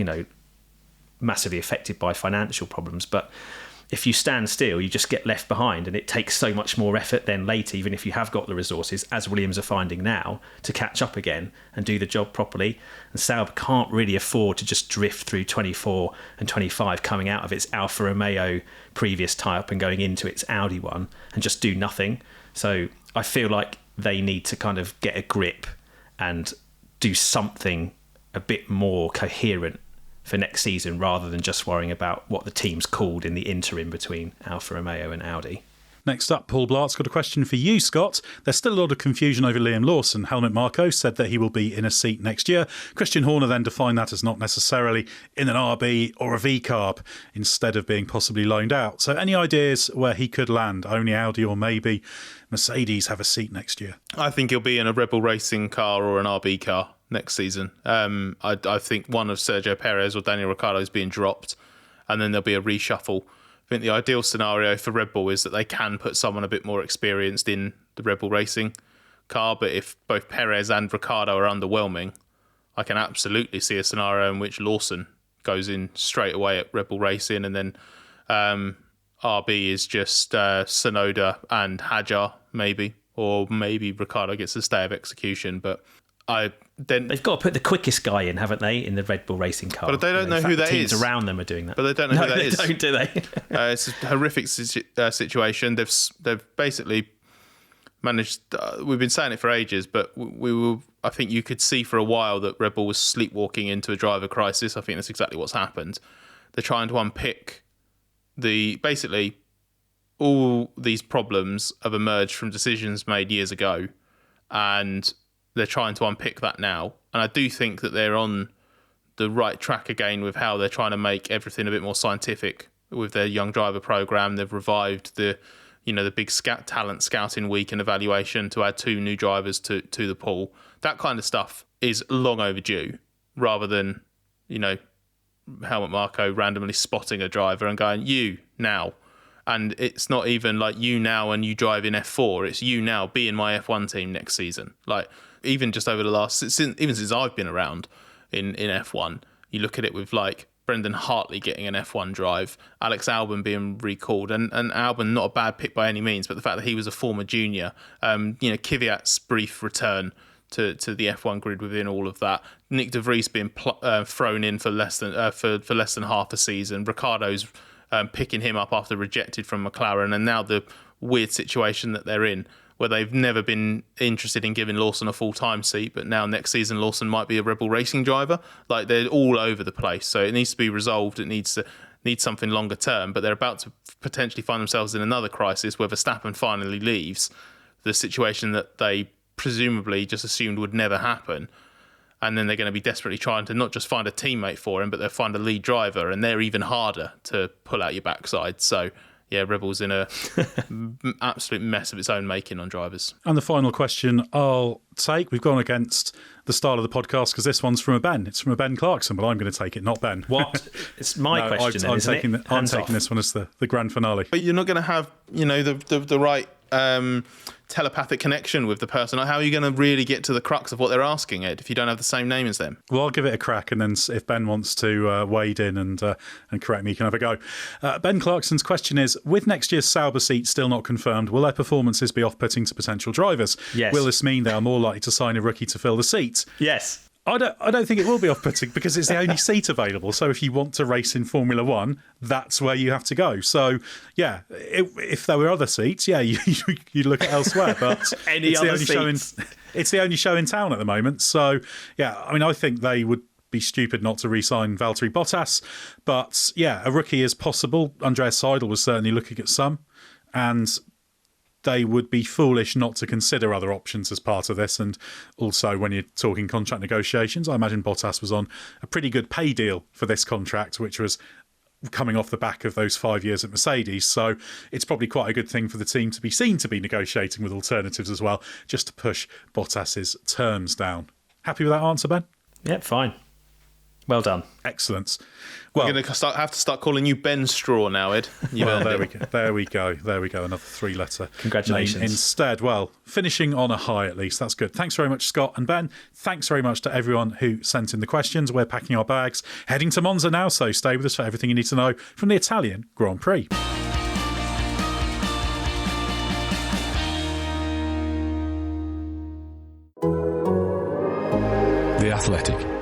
massively affected by financial problems, but if you stand still, you just get left behind, and it takes so much more effort then later, even if you have got the resources, as Williams are finding now, to catch up again and do the job properly. And Sauber can't really afford to just drift through 24 and 25, coming out of its Alfa Romeo previous tie-up and going into its Audi one, and just do nothing. So I feel like they need to kind of get a grip and do something a bit more coherent for next season, rather than just worrying about what the team's called in the interim between Alfa Romeo and Audi. Next up, Paul Blart's got a question for you, Scott. There's still a lot of confusion over Liam Lawson. Helmut Marko said that he will be in a seat next year. Christian Horner then defined that as not necessarily in an RB or a V-carb, instead of being possibly loaned out. So any ideas where he could land? Only Audi or maybe Mercedes have a seat next year? I think he'll be in a Red Bull Racing car or an RB car next season. I think one of Sergio Perez or Daniel Ricciardo is being dropped, and then there'll be a reshuffle. I think the ideal scenario for Red Bull is that they can put someone a bit more experienced in the Red Bull Racing car, but if both Perez and Ricciardo are underwhelming, I can absolutely see a scenario in which Lawson goes in straight away at Red Bull Racing, and then RB is just Tsunoda and Hadjar, maybe, or maybe Ricciardo gets a stay of execution, but they've got to put the quickest guy in, haven't they, in the Red Bull Racing car? But they don't know who that is. Teams around them are doing that. But they don't know who that is. No, they don't, do they? It's a horrific situation. They've basically managed. We've been saying it for ages, but I think you could see for a while that Red Bull was sleepwalking into a driver crisis. I think that's exactly what's happened. They're trying to unpick basically all these problems have emerged from decisions made years ago, and they're trying to unpick that now. And I do think that they're on the right track again with how they're trying to make everything a bit more scientific with their young driver program. They've revived the big talent scouting week and evaluation to add 2 new drivers to the pool. That kind of stuff is long overdue, rather than, Helmut Marko randomly spotting a driver and going, you now. And it's not even like you now and you drive in F4. It's you now, be in my F1 team next season. Like, even just over the last, even since I've been around in F1, you look at it with like Brendan Hartley getting an F1 drive, Alex Albon being recalled, and Albon not a bad pick by any means, but the fact that he was a former junior, Kvyat's brief return to the F1 grid within all of that, Nick De Vries being thrown in for less than half a season, Ricciardo's picking him up after rejected from McLaren, and now the weird situation that they're in, where they've never been interested in giving Lawson a full-time seat, but now next season Lawson might be a Red Bull Racing driver. Like, they're all over the place, so it needs to be resolved. It needs something longer term, but they're about to potentially find themselves in another crisis where Verstappen finally leaves, the situation that they presumably just assumed would never happen. And then they're going to be desperately trying to not just find a teammate for him, but they'll find a lead driver, and they're even harder to pull out your backside. So, yeah, Red Bull's in a absolute mess of its own making on drivers. And the final question I'll take, we've gone against the style of the podcast because this one's from a Ben. It's from a Ben Clarkson, but I'm going to take it, not Ben. What? It's my question, I'm isn't taking it? I'm taking this one as the grand finale. But you're not going to have, the right telepathic connection with the person. How are you going to really get to the crux of what they're asking, Ed, if you don't have the same name as them? Well, I'll give it a crack, and then if Ben wants to wade in and correct me, you can have a go. Ben Clarkson's question is, with next year's Sauber seat still not confirmed, will their performances be off-putting to potential drivers? Yes. Will this mean they are more likely to sign a rookie to fill the seat? Yes. I don't think it will be off-putting because it's the only seat available. So if you want to race in Formula One, that's where you have to go. So, yeah, if there were other seats, yeah, you look at elsewhere. But it's the only show in town at the moment. So, yeah, I mean, I think they would be stupid not to re-sign Valtteri Bottas. But, yeah, a rookie is possible. Andreas Seidel was certainly looking at some. And they would be foolish not to consider other options as part of this. And also, when you're talking contract negotiations, I imagine Bottas was on a pretty good pay deal for this contract, which was coming off the back of those 5 years at Mercedes. So it's probably quite a good thing for the team to be seen to be negotiating with alternatives as well, just to push Bottas's terms down. Happy with that answer, Ben? Yep, fine. Well done. Excellent. Well, we're going to have to start calling you Ben Straw now, Ed. Well, there we go. Another 3-letter Congratulations. name instead. Well, finishing on a high at least. That's good. Thanks very much, Scott and Ben. Thanks very much to everyone who sent in the questions. We're packing our bags, heading to Monza now, so stay with us for everything you need to know from the Italian Grand Prix. The Athletic.